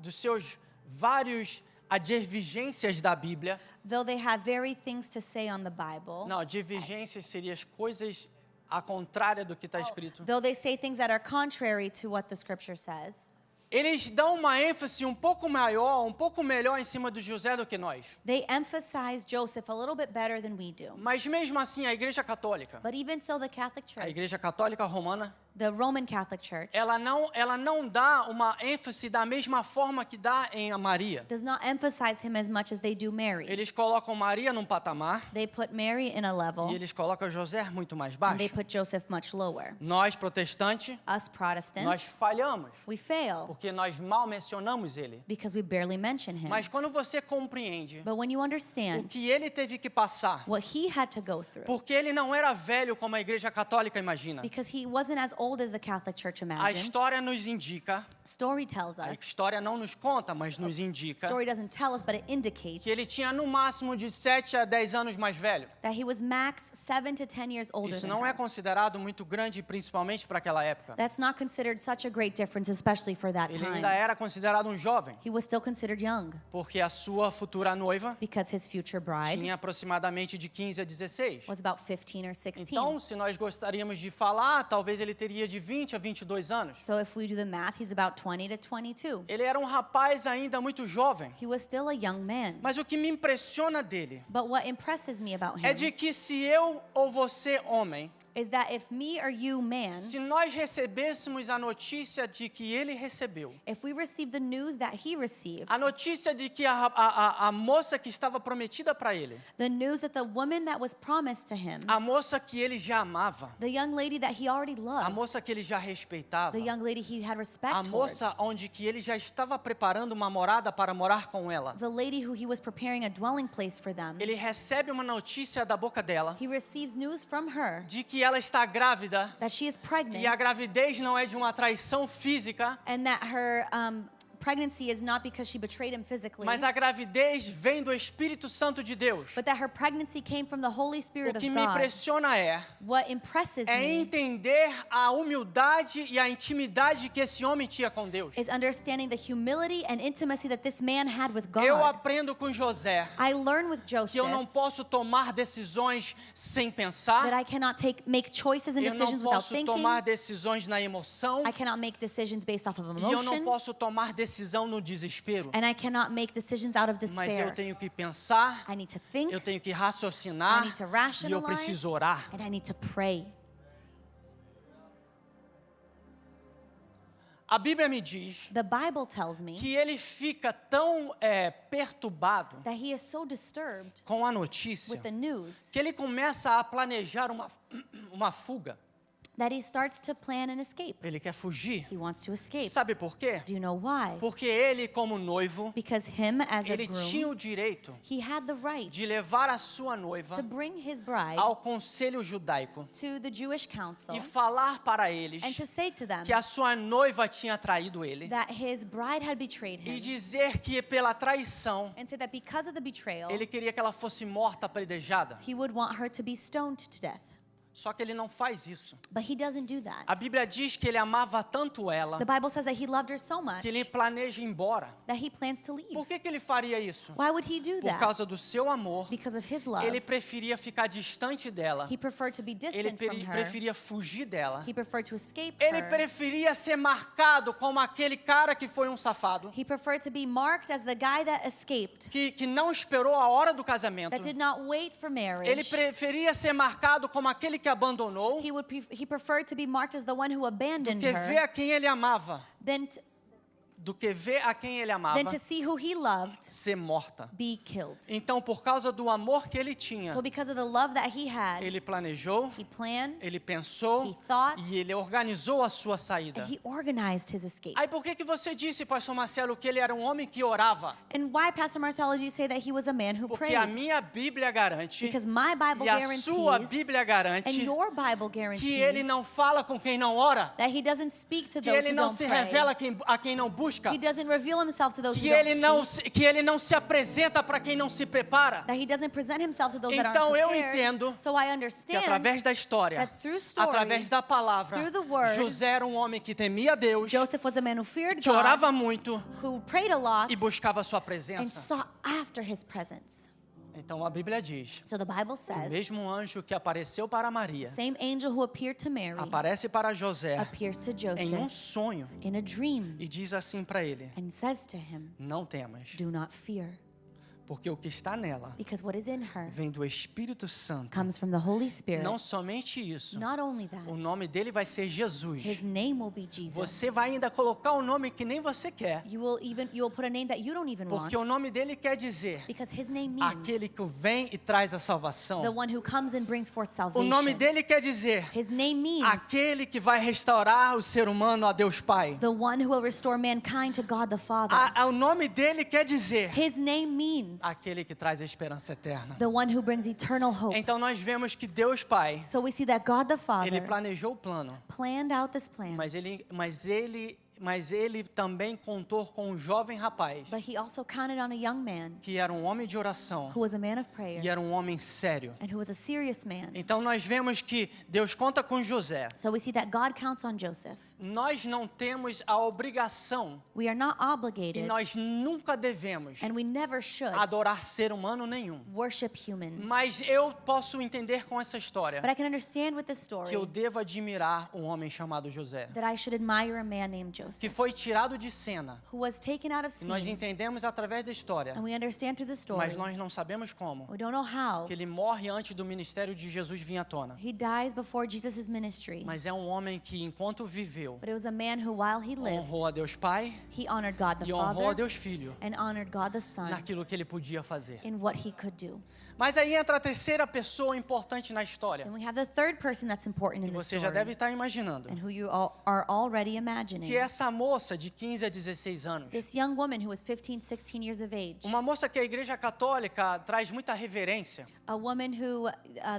dos seus vários divergências da Bíblia, though they have very things to say on the Bible, não, divergências seriam as coisas a contrária do que está escrito. though they say things that are contrary to what the scripture says, Eles dão uma ênfase um pouco maior, um pouco melhor em cima do José do que nós. they emphasize Joseph a little bit better than we do. Mas mesmo assim, a Igreja Católica, But even so, the Catholic a Church, Igreja Católica Romana, the Roman Catholic Church, ela não dá uma ênfase da mesma forma que dá em Maria. does not emphasize him as much as they do Mary. Eles colocam Maria num patamar They put Mary in a level, e eles colocam José muito mais and they baixo. put Joseph much lower. Nós, protestantes, Us nós Protestants, falhamos, we fail porque nós mal mencionamos ele. because we barely mention him. Mas quando você compreende But when you o understand que ele teve que passar, what he had to go through, porque ele não era velho como a Igreja Católica imagina. because he wasn't as old as the Catholic Church A imagined. história nos indica, Story tells a us, história não nos conta, mas nos indica, story doesn't tell us, but it indicates que ele tinha no máximo de 7 a 10 anos mais velho. that he was max 7 to 10 years older Isso than não é her. considerado muito grande, principalmente para aquela época. That's not considered such a great difference, especially for that Ele time. ainda era considerado um jovem, He was still considered young porque a sua futura noiva because his future bride tinha aproximadamente de 15 a 16. was about 15 or 16. Então, se nós gostaríamos de falar, talvez ele teria de 20 a 22 anos. So if we do the math, he's about 20 to 22. Ele era um rapaz ainda muito jovem. He was still a young man. Mas o que me impressiona dele But what impresses me about é him de que se eu ou você, homem, is that if me or you, man, se nós recebêssemos a notícia de que ele recebeu, if we receive the news that he received, a notícia de que a moça que estava prometida para ele, the news that the woman that was promised to him, a moça que ele já amava, the young lady that he already a loved, moça que ele já respeitava, the young lady he had respect a towards, moça onde que ele já estava preparando uma morada para morar com ela, the lady who he was preparing a dwelling place for them, ele recebe uma notícia da boca dela he receives news from her de que ela está grávida that she is pregnant e a gravidez não é de uma traição física, and that her pregnancy is not because she betrayed him physically, mas a gravidez vem do Espírito Santo de Deus. but that her pregnancy came from the Holy Spirit O of que me God. impressiona What impresses é me entender a humildade e a intimidade que esse homem tinha com Deus. is understanding the humility and intimacy that this man had with Eu God. aprendo com José I learn with Joseph que eu não posso tomar decisões sem pensar, that I cannot make choices and eu não decisions without posso thinking. tomar decisões na emoção I cannot make decisions based off of e eu não emotion. posso tomar decisão no desespero. And I cannot make decisions out of Mas eu despair. tenho que pensar, I need to think. eu tenho que I raciocinar need to e eu rationalize. preciso orar. And I need to pray. A Bíblia me diz The Bible tells me que ele fica tão perturbado that he is so disturbed com a notícia with the news que ele começa a planejar uma fuga. that he starts to plan an escape. Ele quer fugir. He wants to escape. Sabe por quê? Do you know why? Porque ele, como noivo, Because him as a ele tinha groom, o direito he had the right de levar a sua noiva to bring his bride ao conselho judaico to the Jewish council e falar para eles and to say to them que a sua noiva tinha traído ele that his bride had betrayed e him dizer que pela traição and say that because of the betrayal, ele queria que ela fosse morta, apedrejada. he would want her to be stoned to death. Só que ele não faz isso. But he doesn't do that. A Bíblia diz que ele amava tanto ela The Bible says that he loved her so much que ele planeja ir embora. that he plans to leave. Por que ele faria isso? Why would he do Por that? causa do seu amor. Because of his love. Ele preferia ficar distante dela. He preferred to be Ele distant from her. preferia fugir dela. He preferred to escape Ele her. preferia ser marcado como aquele cara que foi um safado, He preferred to be marked as the guy that escaped, que não esperou a hora do casamento. that did not wait for Ele marriage. preferia ser marcado como aquele que abandonou He preferred to be marked as the one who abandoned que ver her a quem ele amava, than do que ver a quem ele amava to see who he loved ser morta. be killed. Então, por causa do amor que ele tinha, So because of the love that he had, ele planejou, he planned, ele pensou he thought, e ele organizou a sua saída. and he organized his escape. Aí por que você disse, pastor Marcelo, que ele era um homem que orava? And why, Pastor Marcelo, do you say that he was a man who Porque a prayed? minha Bíblia garante Because my Bible e a sua guarantees, Bíblia and garante your Bible que ele guarantees, não fala com quem não ora, that he doesn't speak to que those ele who não don't se pray. revela a quem não busca, He doesn't reveal himself to those who que ele don't não seek. que ele não se apresenta para quem não se prepara. That he doesn't present himself to those that Então aren't eu prepared. entendo So I Que understand através da história, that through story, através da palavra, through the word, José era um homem que temia Deus, Joseph was a man who feared que God, orava muito who prayed a lot, e buscava a sua and presença. sought after his presence. Então a Bíblia diz: So the Bible o says, mesmo anjo que apareceu para Maria same angel who appeared to Mary aparece para José appears to em um Joseph sonho in a dream e diz assim para ele: and says to him, não temas, do not fear, porque o que está nela because what is in her vem do Espírito Santo. comes from the Holy Spirit. Não somente isso, Not only that, o nome dele vai ser Jesus. his name will be Jesus. Você vai ainda colocar o nome que nem você quer, You will put a name that you don't even want, porque o nome dele quer dizer because his name means aquele que vem e traz a salvação. the one who comes and brings forth O salvation. nome dele quer dizer His name means aquele que vai restaurar o ser humano a Deus Pai. the one who will restore mankind to God the Father. O nome dele quer dizer His name means nations, aquele que traz a esperança eterna. the one who brings eternal hope. Então nós vemos que Deus Pai, So we see that God the ele Father planejou o plano, planned out this plan, mas ele também contou com um jovem rapaz, but he also counted on a young man que era um homem de oração who was a man of prayer e era um homem sério. and who was a serious man. Então nós vemos que Deus conta com José. So we see that God counts on Joseph. Nós não temos a obrigação We are not e obligated, nós nunca devemos and we never should, adorar ser humano nenhum. worship human. Mas eu posso entender com essa história But I can understand with this que story eu devo admirar um homem chamado José, that I should admire a man named que Joseph, foi tirado de cena. who was taken out of E nós scene, entendemos através da história, and we understand through the story. mas nós não sabemos como. We don't know how. Que ele morre antes do ministério de Jesus vir à tona. He dies before Jesus' ministry. Mas é um homem que, enquanto viveu, But it was a man who, while he lived, honrou a Deus Pai he honored God the e honrou a Father Deus Filho and honored God the Son naquilo que ele podia fazer. in what he could do. Mas aí entra a terceira pessoa importante na história. Then we have the third person that's important E in the você já deve story, estar imaginando. and who you all are already imagining. Que é essa moça de 15 a 16 anos. This young woman who was 15, 16 years of age. Uma moça que a Igreja Católica traz muita reverência. A woman who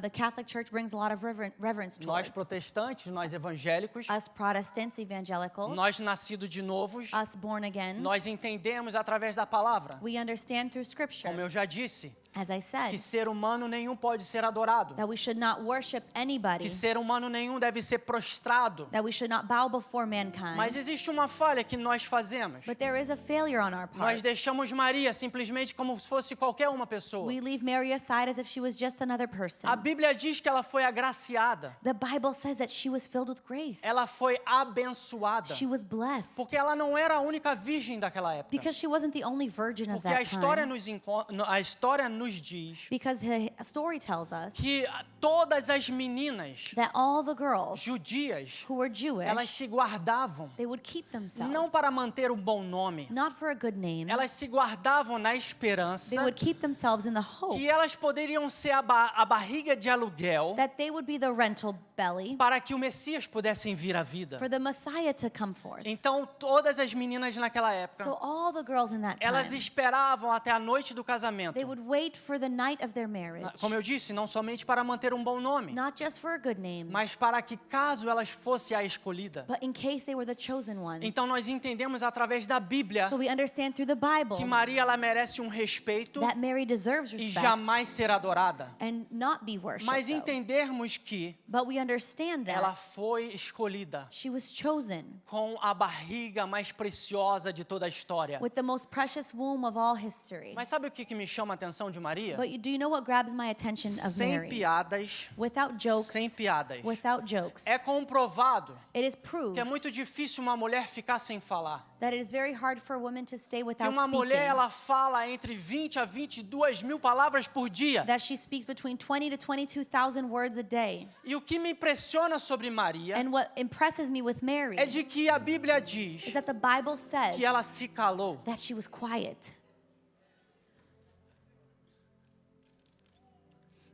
the Catholic Church brings a lot of reverence Nós towards. protestantes, nós evangélicos, Us Protestants, evangelicals, nós nascidos de novos, us born again, nós entendemos através da palavra. we understand through Scripture, Como eu já disse, as I said, que ser humano nenhum pode ser adorado. that we should not worship anybody, Que ser humano nenhum deve ser prostrado. that we should not bow before mankind. Mas existe uma falha que nós fazemos. But there is a failure on our Nós part. deixamos Maria simplesmente como se fosse qualquer uma pessoa. We leave Mary aside as if she was just another person. A Bíblia diz que ela foi agraciada. The Bible says that she was filled with grace. Ela foi abençoada. She was blessed. Porque ela não era a única virgem daquela época. Because she wasn't the only virgin of Porque a that história time. a história nos diz Because the story tells us que todas as meninas that all the girls judias, who were Jewish, elas se guardavam they would keep themselves. não para manter um bom nome. Not for a good name. Elas se guardavam na esperança They would keep themselves in the hope que elas poderiam ser a barriga de aluguel that they would be the rental belly para que o Messias pudesse vir à vida. for the Messiah to come forth. Então, todas as meninas naquela época, So all the girls in that elas time, esperavam até a noite do casamento. they would wait for the night of their marriage. Como eu disse, não somente para manter um bom nome, Not just for a good name, mas para que caso elas fossem a escolhida. but in case they were the chosen ones. Então nós entendemos através da Bíblia So we understand through the Bible que Maria ela merece um respeito that Mary deserves e respect jamais ser adorada. and not be worshipped. Mas though. entendermos que But we understand that ela foi escolhida she was chosen com a barriga mais preciosa de toda a história. with the most precious womb of all history. Mas sabe o que me chama a atenção de Maria? But do you know what grabs my attention of Sem Mary? piadas, Without jokes, sem piadas. without jokes, É comprovado it is proved que é muito difícil uma mulher ficar sem falar. that it is very hard for a woman to stay Que without uma mulher speaking. ela fala entre 20 a 22 mil palavras por dia. That she speaks between 20 to 22,000 words a day. E o que me impressiona sobre Maria And what impresses me with Mary é de que a Bíblia is diz that the Bible says que ela se calou. that she was quiet.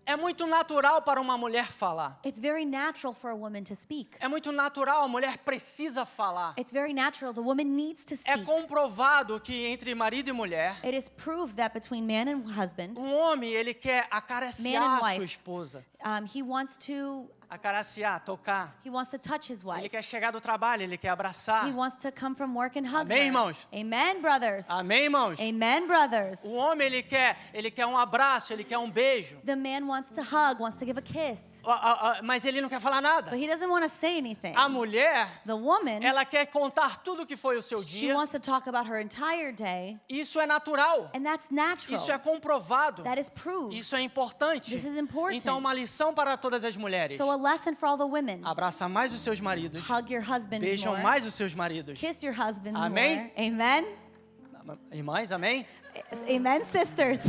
É muito natural para uma mulher falar. It's very natural for a woman to speak. É muito natural, a mulher precisa falar. It's very natural. The woman needs to É speak. comprovado que entre marido e mulher, It is proved that between man and husband, um homem ele quer Man acariciar and a sua wife. esposa. he wants to Tocar. touch his Ele wife. quer chegar do trabalho, ele quer abraçar. He wants to come from work and hug Amém, her. irmãos? Amen, brothers. Amém, irmãos? Amen, brothers. O homem ele quer um abraço, ele quer um beijo. The man wants to hug, wants to give a kiss, Mas ele não quer falar nada. but he doesn't want to say anything. A mulher, The woman, ela quer contar tudo o que foi o seu she dia. wants to talk about her entire day, Isso é natural. and that's natural. Isso é comprovado. That is proved. Isso é importante. This is important. Então, uma lição para todas as mulheres. So a lesson for all the women. Abraça mais os seus maridos. Hug your husbands Beijam more. mais os seus maridos. Kiss your husbands Amém? more. Amen. Irmãs, amém? Amen, sisters.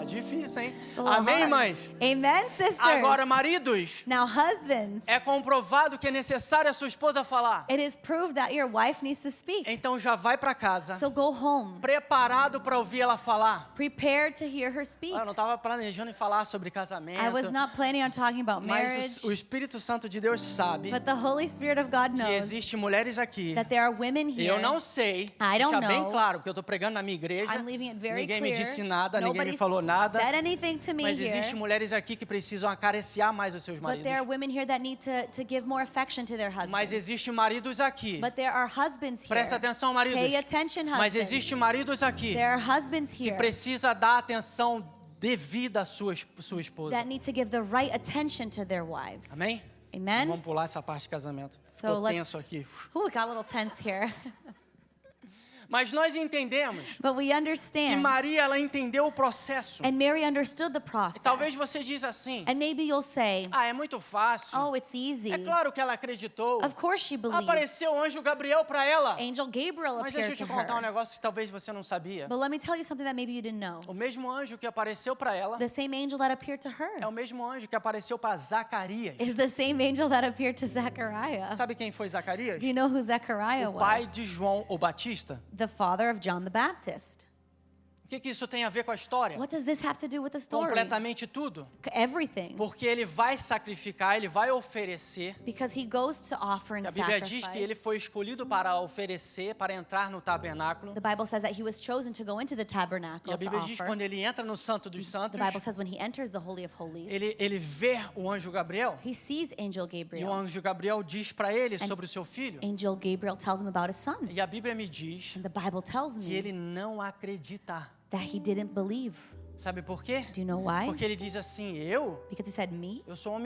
Tá difícil, hein? It's a little Amém, hard. mães? Amen, sisters. Agora, maridos, Now, husbands, é comprovado que é necessário a sua esposa falar. it is proved that your wife needs to speak. Então já vai para casa, So go home, preparado para ouvir ela falar. prepared to hear her speak. Eu não estava planejando em falar sobre casamento, I was not planning on talking about mas marriage, o Espírito Santo de Deus sabe but the Holy Spirit of God que knows existem mulheres aqui. that there are women here. Eu não sei, I don't deixar bem know. claro, porque eu estou pregando na minha igreja, I'm leaving it very ninguém clear. me disse nada, ninguém Nobody me falou nada, said anything to me mas here. existem mulheres aqui que precisam acariciar mais os seus But there are maridos. women here that need to give more affection to their husbands. Mas existem maridos aqui. But there are husbands here. Presta atenção, maridos. Pay attention, husbands. Mas existem maridos aqui There are husbands que here precisa dar atenção devida à sua esposa. that need to give the right attention to their wives. Amém? Amen? Vamos pular essa parte de casamento. So Ficou let's- tenso aqui. Ooh, it got a little tense here. Mas nós entendemos But we que understand. Maria, ela entendeu o processo. And Mary understood the E process. talvez você diz assim, And maybe you'll say, ah, é muito fácil. oh, it's easy. É claro que ela acreditou. Of course she believed. Apareceu o anjo Gabriel para ela. Angel Gabriel Mas deixa eu appeared te to contar um her. negócio que talvez você não sabia. But let me tell you something that maybe you didn't know. O mesmo anjo que apareceu para ela The same angel that appeared to é her o mesmo anjo que apareceu para Zacarias. is the same angel that appeared to Zechariah. Sabe quem foi Zacarias? Do you know who Zechariah O pai was? de João o Batista. The father of John the Baptist. O que isso tem a ver com a história? What does this have to do with the story? Completamente tudo. Everything. Porque ele vai sacrificar, ele vai oferecer. Because he goes to offer and A Bíblia diz que ele sacrifice. foi escolhido para oferecer, para entrar no tabernáculo. The Bible says that he was chosen to go into the E tabernacle a to Bíblia diz que offer. quando ele entra no Santo dos Santos, The Bible says when he enters the Holy of Holies, ele vê o anjo Gabriel. he sees Angel E o Gabriel. anjo Gabriel diz para ele sobre o seu filho. Angel Gabriel tells him about his son. E a Bíblia me diz And the Bible tells que me ele não acredita. that he didn't believe. Sabe por quê? Do you know why? Porque ele diz assim, eu Because he said, me? sou um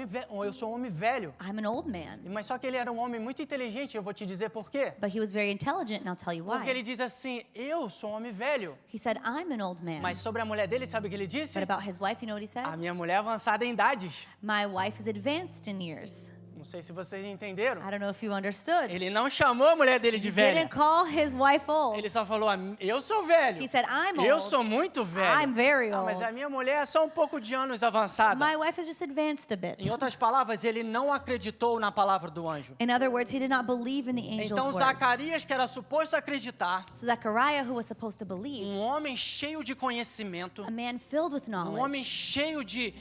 homem velho. I'm an old man. Mas só que ele era um homem muito inteligente, eu vou te dizer por quê. But he was very intelligent, and I'll tell you Porque ele why. diz assim, eu sou um homem velho. He said, I'm an old man. Mas sobre a mulher dele, sabe o que ele disse? But about his wife, you know what he A said? minha mulher é avançada em idades. My wife is advanced in years. Não sei se vocês entenderam. I don't know if you understood. Ele não chamou a mulher dele de He velha. didn't call his wife old. Ele só falou, eu sou velho. He said, I'm Eu old. sou muito velho. I'm very Ah, mas old. a minha mulher é só um pouco de anos avançada. My wife is just advanced a bit. Em outras palavras, ele não acreditou na palavra do anjo. In other words, he did not believe in the angel's Então word. Zacarias, que era suposto acreditar, So Zechariah, who was supposed to believe, um homem cheio de conhecimento, a man filled with um homem knowledge, cheio de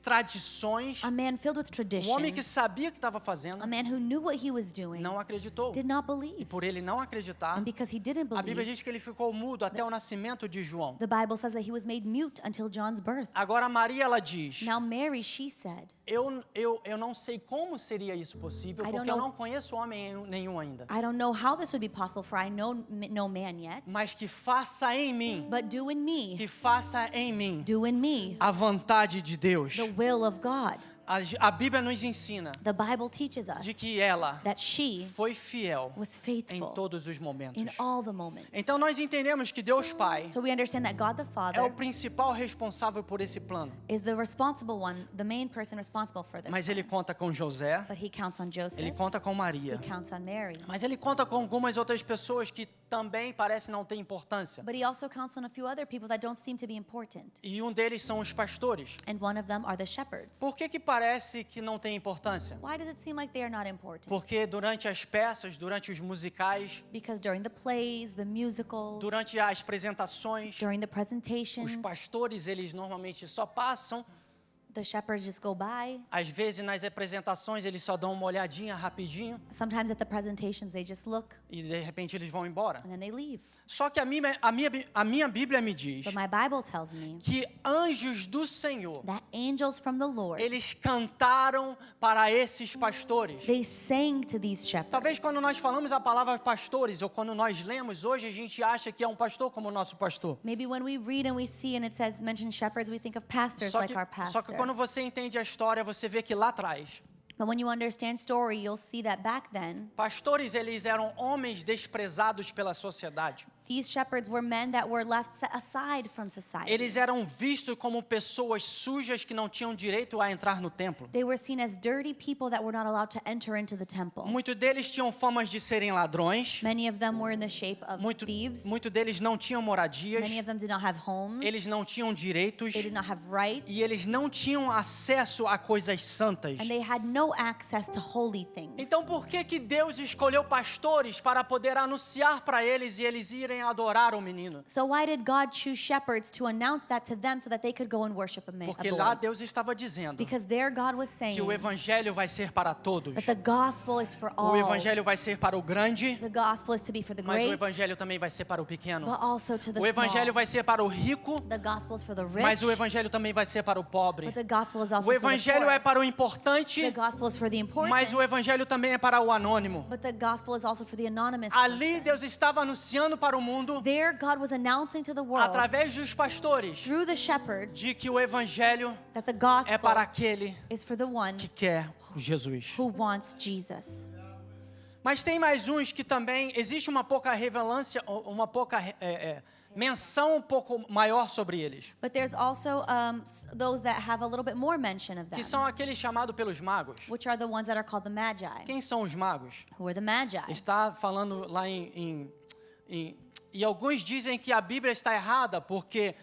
tradições, a man filled with um tradition, homem que sabia o que estava fazendo, a man who knew what he was doing, não acreditou. did not E believe. por ele não acreditar, And because he didn't a Bíblia believe, diz que ele ficou mudo até o nascimento de João. the Bible says that he was made mute until John's birth. Agora Maria, ela diz, Now Mary, she said, eu não sei como seria isso possível, I don't porque eu know. não conheço homem nenhum ainda. I don't know how this would be possible, for I know no man yet, Mas que faça em mim, but do in me, que faça em mim do in me a vontade de Deus. the will of God. A Bíblia nos ensina The Bible teaches us de que ela that she foi fiel was em faithful todos os momentos. in all the moments. Então nós entendemos que Deus Pai So we understand that God the é o Father principal responsável por esse plano. is the responsible one, the main person responsible for this. Mas ele plan. conta com José, But he counts on ele Joseph, conta com Maria. he counts on Mary, Mas ele conta com algumas outras pessoas que também parecem não ter importância. but he also counts on a few other people that don't seem to be important. E um deles são os pastores. And one of them are the shepherds. Por que parece que não tem importância? Why does it seem like they are not important? Porque durante as peças, durante os musicais, Because during the plays, the musicals, durante as apresentações, during the os presentations, pastores, eles normalmente só passam. the shepherds just go by. Às vezes nas apresentações eles só dão uma olhadinha rapidinho Sometimes at the presentations, they just look e de repente eles vão embora. and then they leave. Só que a minha Bíblia me diz But my Bible tells me que anjos do Senhor, that angels from the Lord, eles cantaram para esses pastores. they sang to these shepherds. Talvez quando nós falamos a palavra pastores ou quando nós lemos hoje a gente acha que é um pastor como o nosso pastor. Maybe when we read and we see and it says mention shepherds, we think of pastors Só like que, our só que pastor. quando você entende a história, você vê que lá atrás, But when you understand story, you'll see that back then, pastores eles eram homens desprezados pela sociedade. These shepherds were men that were left set aside from society. Eles eram vistos como pessoas sujas que não tinham direito a entrar no templo. They were seen as dirty people that were not allowed to enter into the temple. Muitos deles tinham famas de serem ladrões. Many of them were in the shape of thieves. Muitos deles não tinham moradias. Many of them did not have homes. Eles não tinham direitos. They did not have rights. E eles não tinham acesso a coisas santas. And they had no access to holy things. Então por que Deus escolheu pastores para poder anunciar para eles e eles irem adorar o menino? So why did God choose shepherds to announce that to them so that they could go and worship a Porque boy? lá Deus estava dizendo Because there God was saying que o evangelho vai ser para todos. that the gospel is for all. O evangelho vai ser para o grande, The gospel is to be for the mas o great, evangelho também vai ser para o pequeno. but also to the O evangelho small. vai ser para o rico, The gospel is for the rich, mas o evangelho também vai ser para o pobre. but the gospel is also O for the evangelho poor. é para o importante, The gospel is for the important, mas o evangelho também é para o anônimo. but the gospel is also for the anonymous Ali person. Deus estava anunciando para o mundo, There God was announcing to the world através dos pastores, through the shepherds de que o evangelho that the é gospel para aquele is for the one que quer Jesus. who wants Jesus. Mas tem mais uns que também existe uma pouca revelância, uma pouca menção um pouco maior sobre eles, But there's also those that have a little bit more mention of them, que são aqueles chamados pelos magos. which are the ones that are called the Magi. Quem são os magos? Who are the Magi? Está falando lá e alguns dizem que a Bíblia está errada porque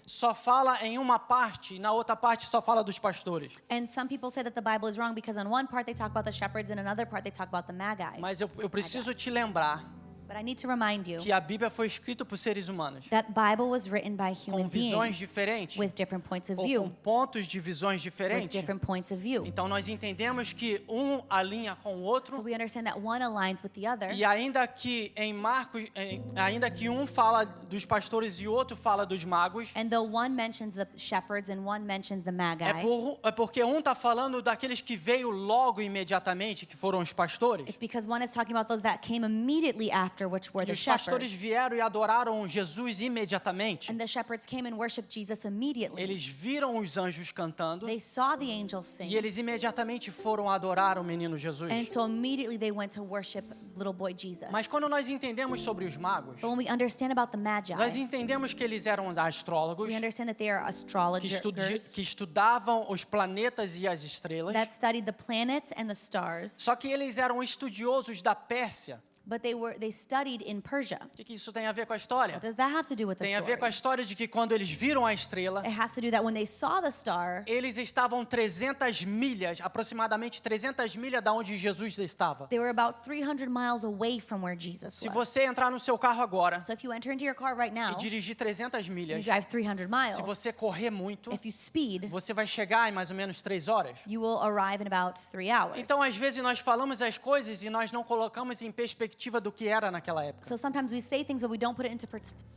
só fala em uma parte e na outra parte só fala dos pastores. And some people say that the Bible is wrong because on one part they talk about the shepherds and another part they talk about the Magi. Mas eu preciso te lembrar But I need to remind you que a Bíblia foi escrita por seres humanos that Bible was written by human com visões beings diferentes with different points of ou com view. pontos de visões With diferentes. different points of view. Então nós entendemos que um alinha com o So outro we understand that one aligns with the other. e ainda que em Marcos, ainda que um fala dos pastores e o outro fala dos magos, And though one mentions the shepherds and one mentions the Magi, é porque um está falando daqueles que veio logo imediatamente, que foram os pastores. it's because one is talking about those that came immediately after, which were E the os pastores shepherds. vieram e adoraram Jesus imediatamente. And the shepherds came and worshiped Jesus immediately. Eles viram os anjos cantando They saw the angels sing. e eles imediatamente foram adorar o menino Jesus. And so immediately they went to worship little boy Jesus. Mas quando nós entendemos sobre os magos, But when we understand about the Magi, nós entendemos que eles eram astrólogos we understand that they are que, astrologers que estudavam os planetas e as estrelas. that studied the planets and the stars. Só que eles eram estudiosos da Pérsia. But they studied in Persia. O que isso tem a ver com a história? What does that have to do with the Tem a ver com a story? história de que quando eles viram a estrela, It has to do that when they saw the star, eles estavam 300 milhas, aproximadamente 300 milhas da onde Jesus estava. they were about 300 miles away from where Jesus Se was. você entrar no seu carro agora So if you enter into your car right e now, dirigir 300 you milhas, drive 300 miles. se você correr muito, If you speed, você vai chegar em mais ou menos 3 horas. you will arrive in about 3 hours. Então, às vezes, nós falamos as coisas e nós não colocamos em perspectiva do que era naquela época. So sometimes we say things, but we don't put it into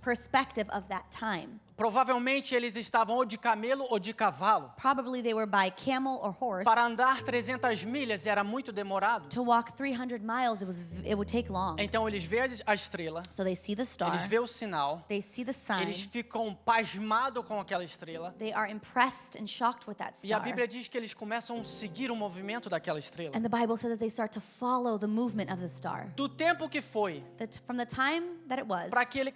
perspective of that time. Provavelmente eles estavam ou de camelo ou de cavalo. Probably they were by camel or horse. Para andar 300 milhas era muito demorado. To walk 300 miles, it would take long. Então eles veem a estrela, So they see the star, eles veem o sinal, they see the sign, eles ficam pasmados com aquela estrela. they are impressed and shocked with that E a star. Bíblia diz que eles começam a seguir o movimento daquela estrela. And the Bible says that they start to follow the movement of the star. Do tempo que foi That from the time that it was, para que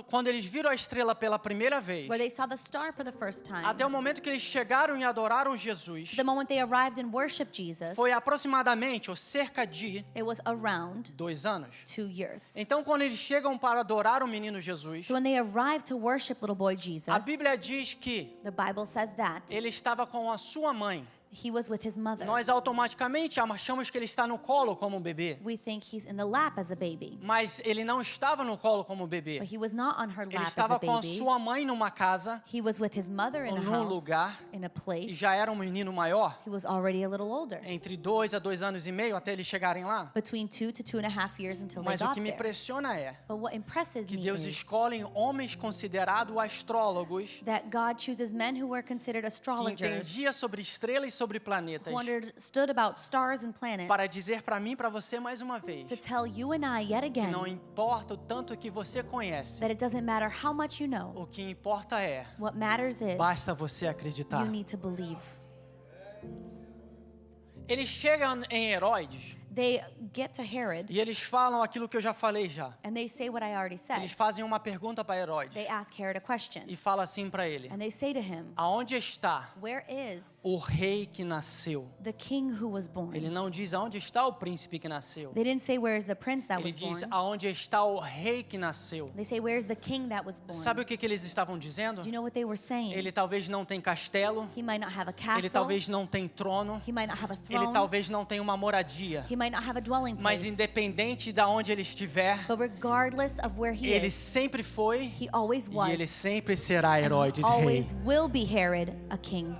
quando eles viram a estrela pela primeira vez, where they saw the star for the first time, até o momento que eles chegaram e adoraram Jesus, the moment they arrived and worshiped Jesus, foi aproximadamente ou cerca de it was around 2 anos. 2 years. Então, quando eles chegam para adorar o menino Jesus, So when they arrived to worship little boy Jesus, a Bíblia diz que the Bible says that ele estava com a sua mãe. he was with his mother. Nós automaticamente achamos que ele está no colo como um bebê, We think he's in the lap as a baby, mas ele não estava no colo como bebê. but he was not on her Ele lap as a estava com a baby. sua mãe numa casa He was with his mother in a num house, lugar, in a e place. já era um menino maior, He was already a little older, entre 2 a 2 anos e meio até eles chegarem lá. between 2 to 2.5 years until they Mas o got que me there. impressiona é But what impresses que me Deus is escolhe homens considerados astrólogos that God chooses men who were considered que astrologers, entendiam sobre estrelas e sobre planetas who understood about stars and planets, para dizer para mim e para você mais uma vez to tell you and I yet que again não importa o tanto que você conhece, that it doesn't matter how much you know. o que importa é What matters is basta você acreditar. you need to believe. Eles chegam em Herodes they get to Herod e eles falam aquilo que eu já falei já. and they say what I already said. Eles fazem uma pergunta para Herodes They ask Herod a question e fala assim para ele: and they say to him, aonde está where is o rei que nasceu? the king who was born? Ele não diz aonde está o príncipe que nasceu. They didn't say where is the prince that Ele was diz born. aonde está o rei que nasceu. They say where is the king that was born. Sabe o que eles estavam dizendo? Do you know what they were saying? Ele talvez não tem castelo, He might not have a ele castle. talvez não tem trono, He might not have a ele throne. talvez não tenha uma moradia. He might not have a dwelling Mas place. independente de onde ele estiver, But regardless of where he ele is, sempre foi he always was. e ele sempre será Herodes and he rei. always will be Herod, a king.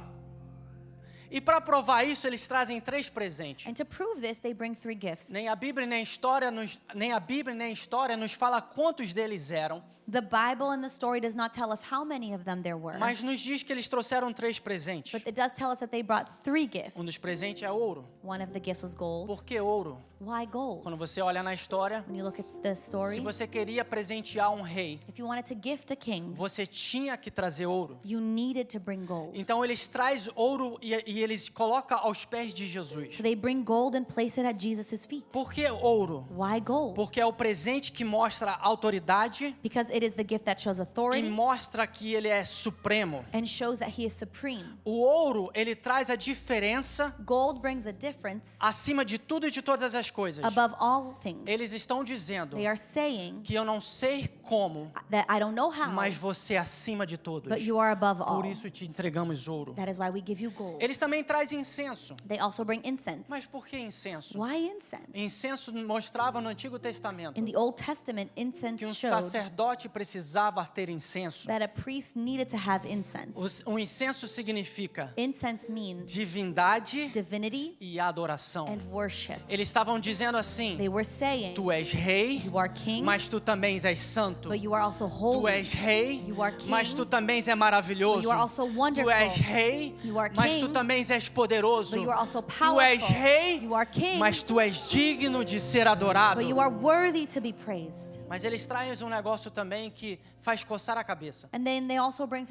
E para provar isso, eles trazem 3 presentes. And to prove this, they bring 3 gifts. Nem a Bíblia nem a história nos fala quantos deles eram, The Bible and the story does not tell us how many of them there were. mas nos diz que eles trouxeram 3 presentes. But it does tell us that they brought 3 gifts. Dos presentes é ouro. One of the gifts was gold. Por que ouro? Why gold? Quando você olha na história, When you look at the story, se você queria presentear um rei, if you wanted to gift a king, você tinha que trazer ouro. you needed to bring gold. Então eles trazem ouro e eles colocam aos pés de Jesus. So they bring gold and place it at Jesus' feet. Por que ouro? Why gold? Porque é o presente que mostra autoridade Because it is the gift that shows e authority mostra que ele é supremo. and shows that he is supreme. O ouro, ele traz a diferença Gold brings a difference acima de tudo e de todas as coisas. above all things. Eles estão dizendo They are saying que eu não sei como, that I don't know how, mas você é acima de todos. but you are above all. Por isso te entregamos ouro. That is why we give you gold. Eles também trazem incenso. They also bring incense. Mas por que incenso? Why incense? Incenso mostrava no Antigo Testamento In the Old Testament, incense que um showed sacerdote precisava ter incenso. that a priest needed to have incense. O incenso significa Incense means divindade divinity e adoração. and worship. Eles estavam dizendo assim: They were saying, tu és rei, you are king, mas tu também és santo. but you are also Tu holy. és rei, You are king, mas tu também és maravilhoso. but you are also wonderful. Tu és rei, You are mas tu king, também és poderoso. but you are also Tu powerful. és rei, You are king, mas tu és digno de ser adorado. but you are worthy to be praised. Mas eles trazem um negócio também que faz coçar a cabeça. And then they also bring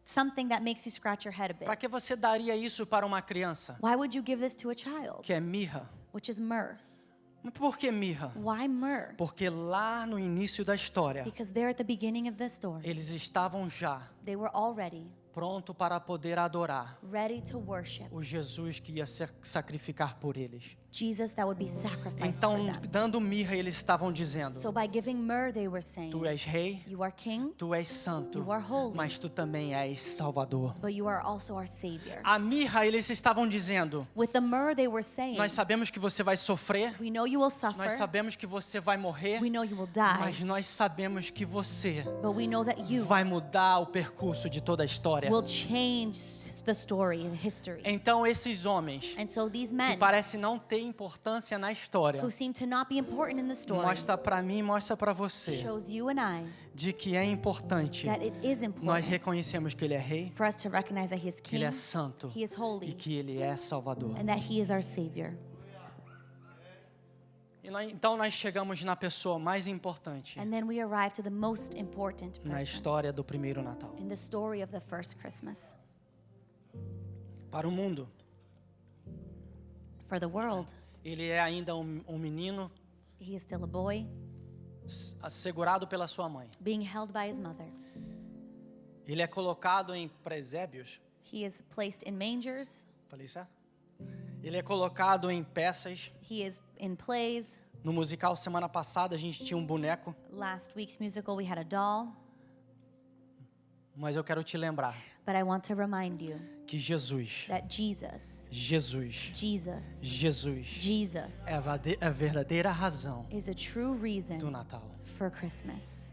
something that makes you scratch your head a bit. Para que você daria isso para uma criança? Why would you give this to a child? Que é mirra. Which is myrrh. Mas por que mirra? Why myrrh? Porque lá no início da história, Because there at the beginning of the story, eles estavam já they were already pronto para poder adorar ready to worship o Jesus que ia ser sacrificar por eles. Jesus that would be sacrificed Então, for them. dando mirra, eles estavam dizendo: So by giving myrrh, they were saying, tu és rei, you are king, tu és santo, You are holy. mas tu também és salvador. but you are also our Savior. A mirra, eles estavam dizendo: With the myrrh, they were saying, nós sabemos que você vai sofrer, we know you will suffer, nós sabemos que você vai morrer, we know you will die, mas nós sabemos que você but we know that you vai mudar o percurso de toda a história. will change the story, the history. Então esses homens And so these que men parecem não ter importância na história, who seem to not be important in the story mostra para mim, mostra para você, shows you and I de que é importante that it is nós important reconhecemos que ele é rei, for us to recognize that he is que ele king, é santo he is e holy, que ele é salvador. and that he is our Savior. Então nós chegamos na pessoa mais importante And then we arrive to the most important na person história do primeiro Natal. in the story of the first Christmas. Para o mundo, For the world, ele é ainda um menino he is still a boy segurado pela sua mãe. being held by his mother. Ele é colocado em presébios. He is placed in mangers. Falei certo? Ele é colocado em peças. He is in plays. No musical semana passada a gente tinha um boneco, Last week's musical, we had a doll. mas eu quero te lembrar But I want to remind you que Jesus that Jesus é a verdadeira razão is a true do reason Natal. for Christmas.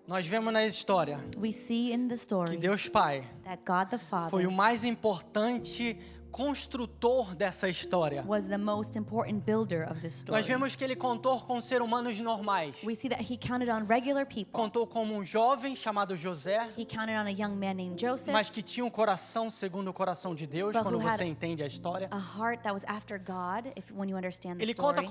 Nós vemos na história We see in the que story Deus Pai that God the foi o Father mais importante construtor dessa história. was the most important builder of this story. Nós vemos que ele contou com seres humanos normais. We see that he counted on regular people. Contou com um jovem chamado José, He counted on a young man named Joseph, mas que tinha um coração segundo o coração de Deus, But quando who had você entende a história. a heart that was after God, when you understand the Ele conta story.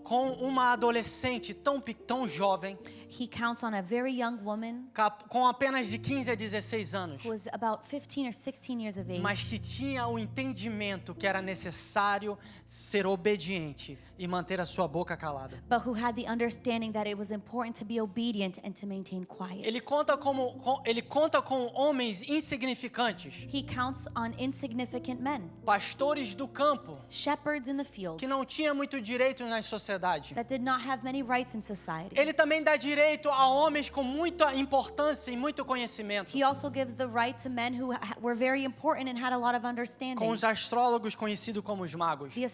com uma adolescente tão jovem, he counts on a very young woman com apenas de 15 a 16 anos, who was about 15 or 16 years of age, mas que tinha o entendimento que era necessário ser obediente e manter a sua boca calada. but who had the understanding that it was important to be obedient and to maintain quiet. Ele conta com homens insignificantes, He counts on insignificant men, pastores do campo, shepherds in the field, que não tinha muito direito na sociedade. that did not have many rights in society. Ele também dá direito a homens com muita importância e muito conhecimento, He also gives the right to men who were very important and had a lot of com understanding. os astrólogos conhecidos como os magos. The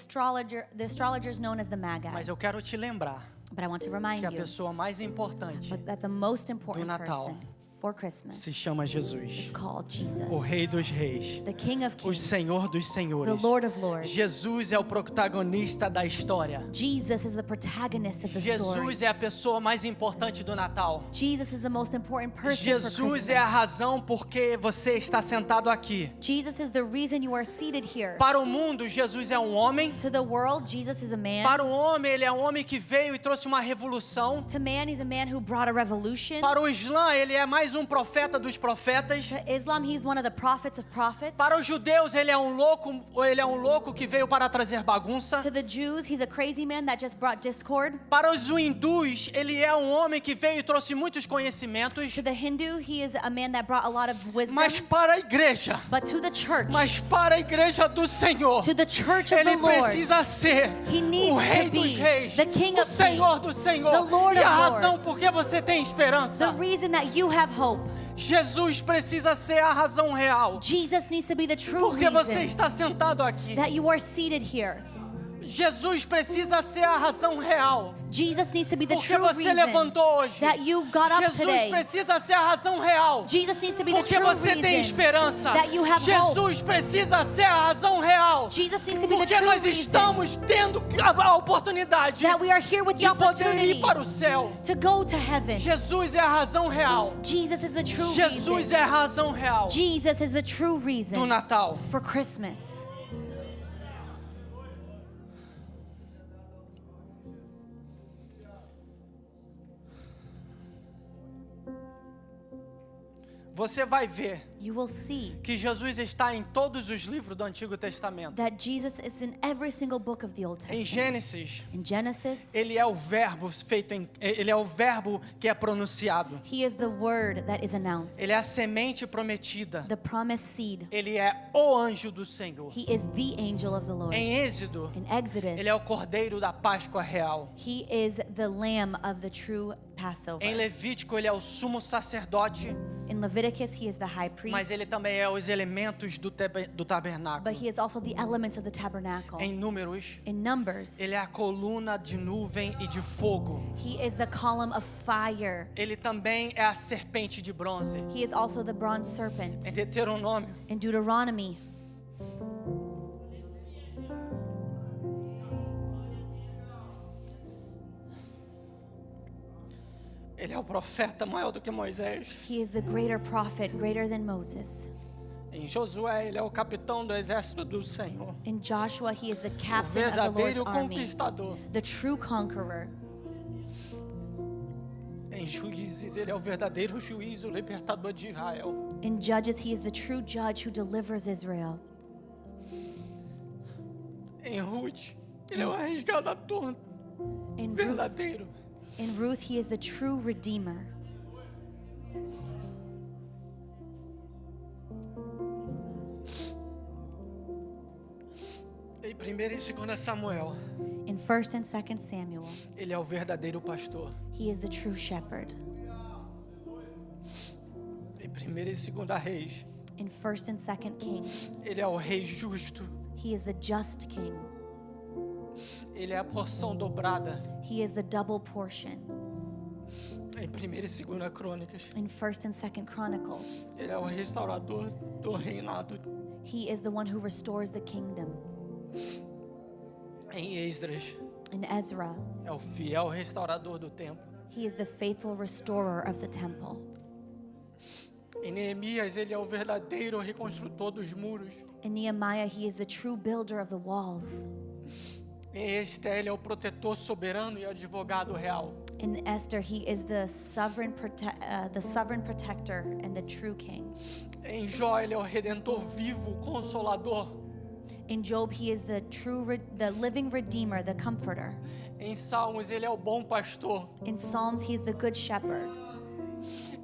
astrologers known as the Magi. Mas eu quero te lembrar But I want to remind que a you pessoa mais importante that the most important Natal person for Christmas se chama is Jesus, called Jesus, o Rei dos Reis, the King of o Kings, Senhor dos the Senhores. Lord of Lords. Jesus é o protagonista da história. Jesus is the protagonist of the story. Jesus é a pessoa mais importante do Natal. Jesus is the most important person for Jesus Christmas. é a razão por que você está sentado aqui. Jesus is the reason you are seated here. Para o mundo, Jesus é um homem. To the world, Jesus is a man. Para o homem, ele é um homem que veio e trouxe uma revolução. To man, he's a man who brought a revolution. Para o Islã, ele é mais um profeta dos profetas. To Islam, he's one of the prophets of prophets. Para os judeus, ele é um louco que veio para trazer bagunça. To the Jews, he's a crazy man that just brought discord. Para os hindus, ele é um homem que veio e trouxe muitos conhecimentos. To the Hindu, he is a man that brought a lot of wisdom. Mas para a igreja, But to the church, do Senhor, to the church of the ele Lord, precisa ser He needs o Rei to dos be Reis, the King o of Senhor Kings, do Senhor, the Lord e a of razão Lords. por que você tem esperança. the reason that you have hope. Jesus precisa ser a razão real. Jesus needs to be the true Porque você reason está sentado aqui. that you are seated here. Jesus precisa ser a razão real. Jesus needs to be the Porque true você reason levantou hoje. that you got up Jesus today. precisa ser a razão real. Jesus needs to be the Porque true você tem reason esperança. that you have hope. Jesus precisa ser a razão real. Jesus needs to be the Porque true nós reason estamos tendo a oportunidade that we are here with the de poder ir opportunity para o céu. to go to heaven. Jesus é a razão real. Jesus is the true Jesus reason. é a razão real Jesus is the true do reason Natal. for Christmas. Você vai ver You will see que Jesus está em todos os livros do Antigo Testamento. that Jesus is in every single book of the Old Em Testament. Gênesis, In Genesis, ele é o verbo ele é o verbo que é pronunciado. he is the word that is announced, Ele é a semente prometida. the promised seed. Ele é o anjo do Senhor. He is the angel of the Lord. Em Êxodo, In Exodus, ele é o cordeiro da Páscoa real. he is the lamb of the true Passover. Em Levítico, ele é o sumo sacerdote, In Leviticus, he is the high priest, mas ele também é os elementos do but tabernáculo. he is also the elements of the tabernacle. Em Números, In Numbers, ele é a coluna de nuvem e de fogo. he is the column of fire. Ele também é a serpente de bronze. He is also the bronze serpent. Em Deuteronômio, In Deuteronomy, ele é o profeta maior do que Moisés. he is the greater prophet, greater than Moses. Em Josué, ele é o capitão do exército do Senhor. In Joshua, he is the O captain of the Lord's verdadeiro army, conquistador. the true conqueror. Em Juízes, ele é o verdadeiro juiz, o libertador de Israel. In Judges, he is the true judge who delivers Israel. Em Ruth, ele é o resgatador In Ruth, verdadeiro. he is the true redeemer. Em 1 e 2 Samuel, In 1st and 2nd Samuel, ele é o verdadeiro pastor. he is the true shepherd. Em 1 e 2 Reis, In 1st and 2nd Kings, ele é o rei justo. he is the just king. Ele é a porção dobrada. He is the double portion. Em 1 e 2 Crônicas, In 1st and 2nd Chronicles, ele é o restaurador do reinado. he is the one who restores the kingdom. Em Esdras, In Ezra, é o fiel restaurador do templo. he is the faithful restorer of the temple. Em Neemias, ele é o verdadeiro reconstrutor dos muros. In Nehemiah, he is the true builder of the walls. Em Esther, ele é o protetor soberano e advogado real. In Esther, he is the sovereign protector and the true king. Em Jó, ele é o redentor vivo, consolador. In Job, he is the living redeemer, the comforter. Em Salmos, ele é o bom pastor. In Psalms, he is the good shepherd.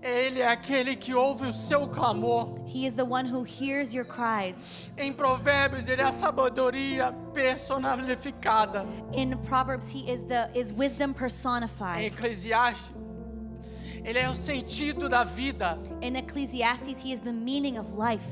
Ele é aquele que ouve o seu clamor. He is the one who hears your cries. Em Provérbios, ele é a sabedoria personificada. In Proverbs, he is wisdom Em personified. Eclesiastes, ele é o sentido da vida. In Ecclesiastes, he is the meaning of life.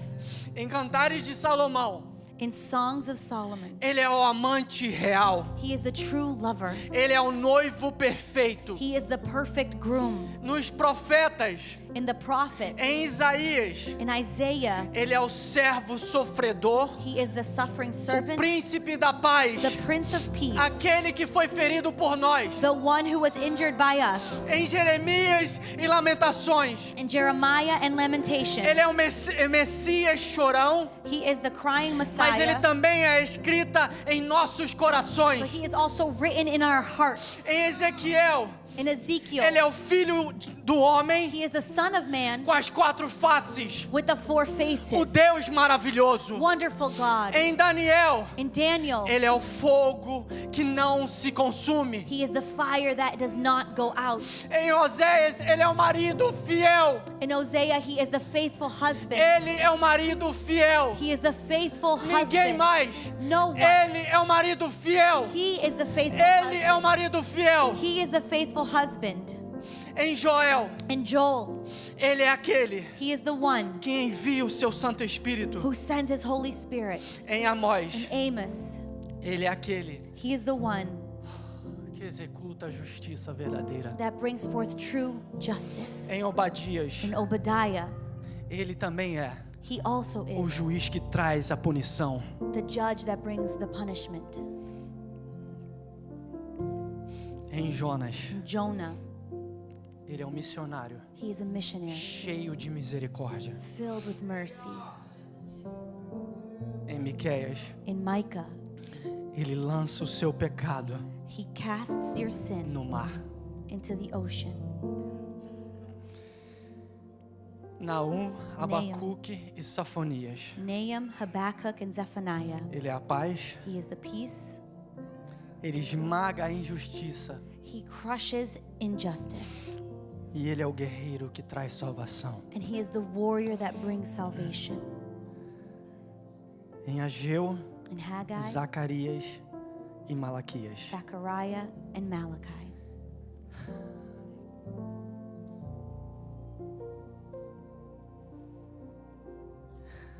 Em Cantares de Salomão, In Songs of Solomon, ele é o amante real. he is the true lover. Ele é o noivo perfeito. He is the perfect groom. Nos profetas, In the prophets, em Isaías, in Isaiah, ele é o servo sofredor, he is the suffering o servant, príncipe da paz, the Prince of Peace, aquele que foi ferido por nós. the one who was injured by us. Em Jeremias e Lamentações, In Jeremiah and Lamentations, ele é o Messias chorão, he is the crying mas ele Messiah, também é escrita em nossos but corações. he is also written in our hearts. Em Ezequiel, In Ezekiel, ele é o filho do homem he is the Son of Man com as 4 faces, with the 4 o faces. Deus maravilhoso. Wonderful God. Em Daniel, In Daniel, ele é o fogo que não se consume. he is the fire that does not go out. Em Oséias, ele é o marido fiel. In Hosea, he is the faithful husband. Ele é o marido fiel. He is the faithful Ninguém husband. mais. No one. Ele é o marido fiel. He is the faithful Ele é o husband. marido fiel. He is the faithful husband. Em Joel, In Joel, ele é aquele he is the one que envia o seu Santo Espírito. who sends his Holy Spirit. Em Amós, In Amos, ele é aquele he is the one que executa a justiça verdadeira. that brings forth true justice. Em Obadias, In Obadiah, ele também é he also o is juiz que traz a punição. the judge that brings the punishment. Em Jonas, In Jonah, ele é um missionário he is a missionary cheio de misericórdia. filled with mercy. Em Miqueias, In Micah, ele lança o seu pecado he casts your sin no mar. into the ocean. Naum, Abacuque e Safonias. Nahum, Habakkuk, and Zephaniah, Ele é a paz, he is the peace. ele esmaga a injustiça He crushes injustice. e ele é o guerreiro que traz salvação. And he is the warrior that brings salvation. Em Ageu, In Haggai, Zacarias e Malaquias. Zechariah, and Malachi.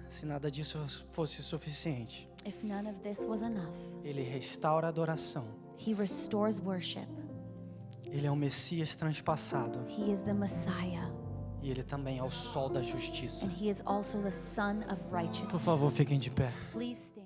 Se nada disso fosse suficiente, If none of this was enough, ele restaura a adoração. he restores worship. Ele é o Messias transpassado He is the Messiah. e ele também é o sol da justiça. And he is also the Son of Por righteousness. favor, fiquem de pé. Please stand.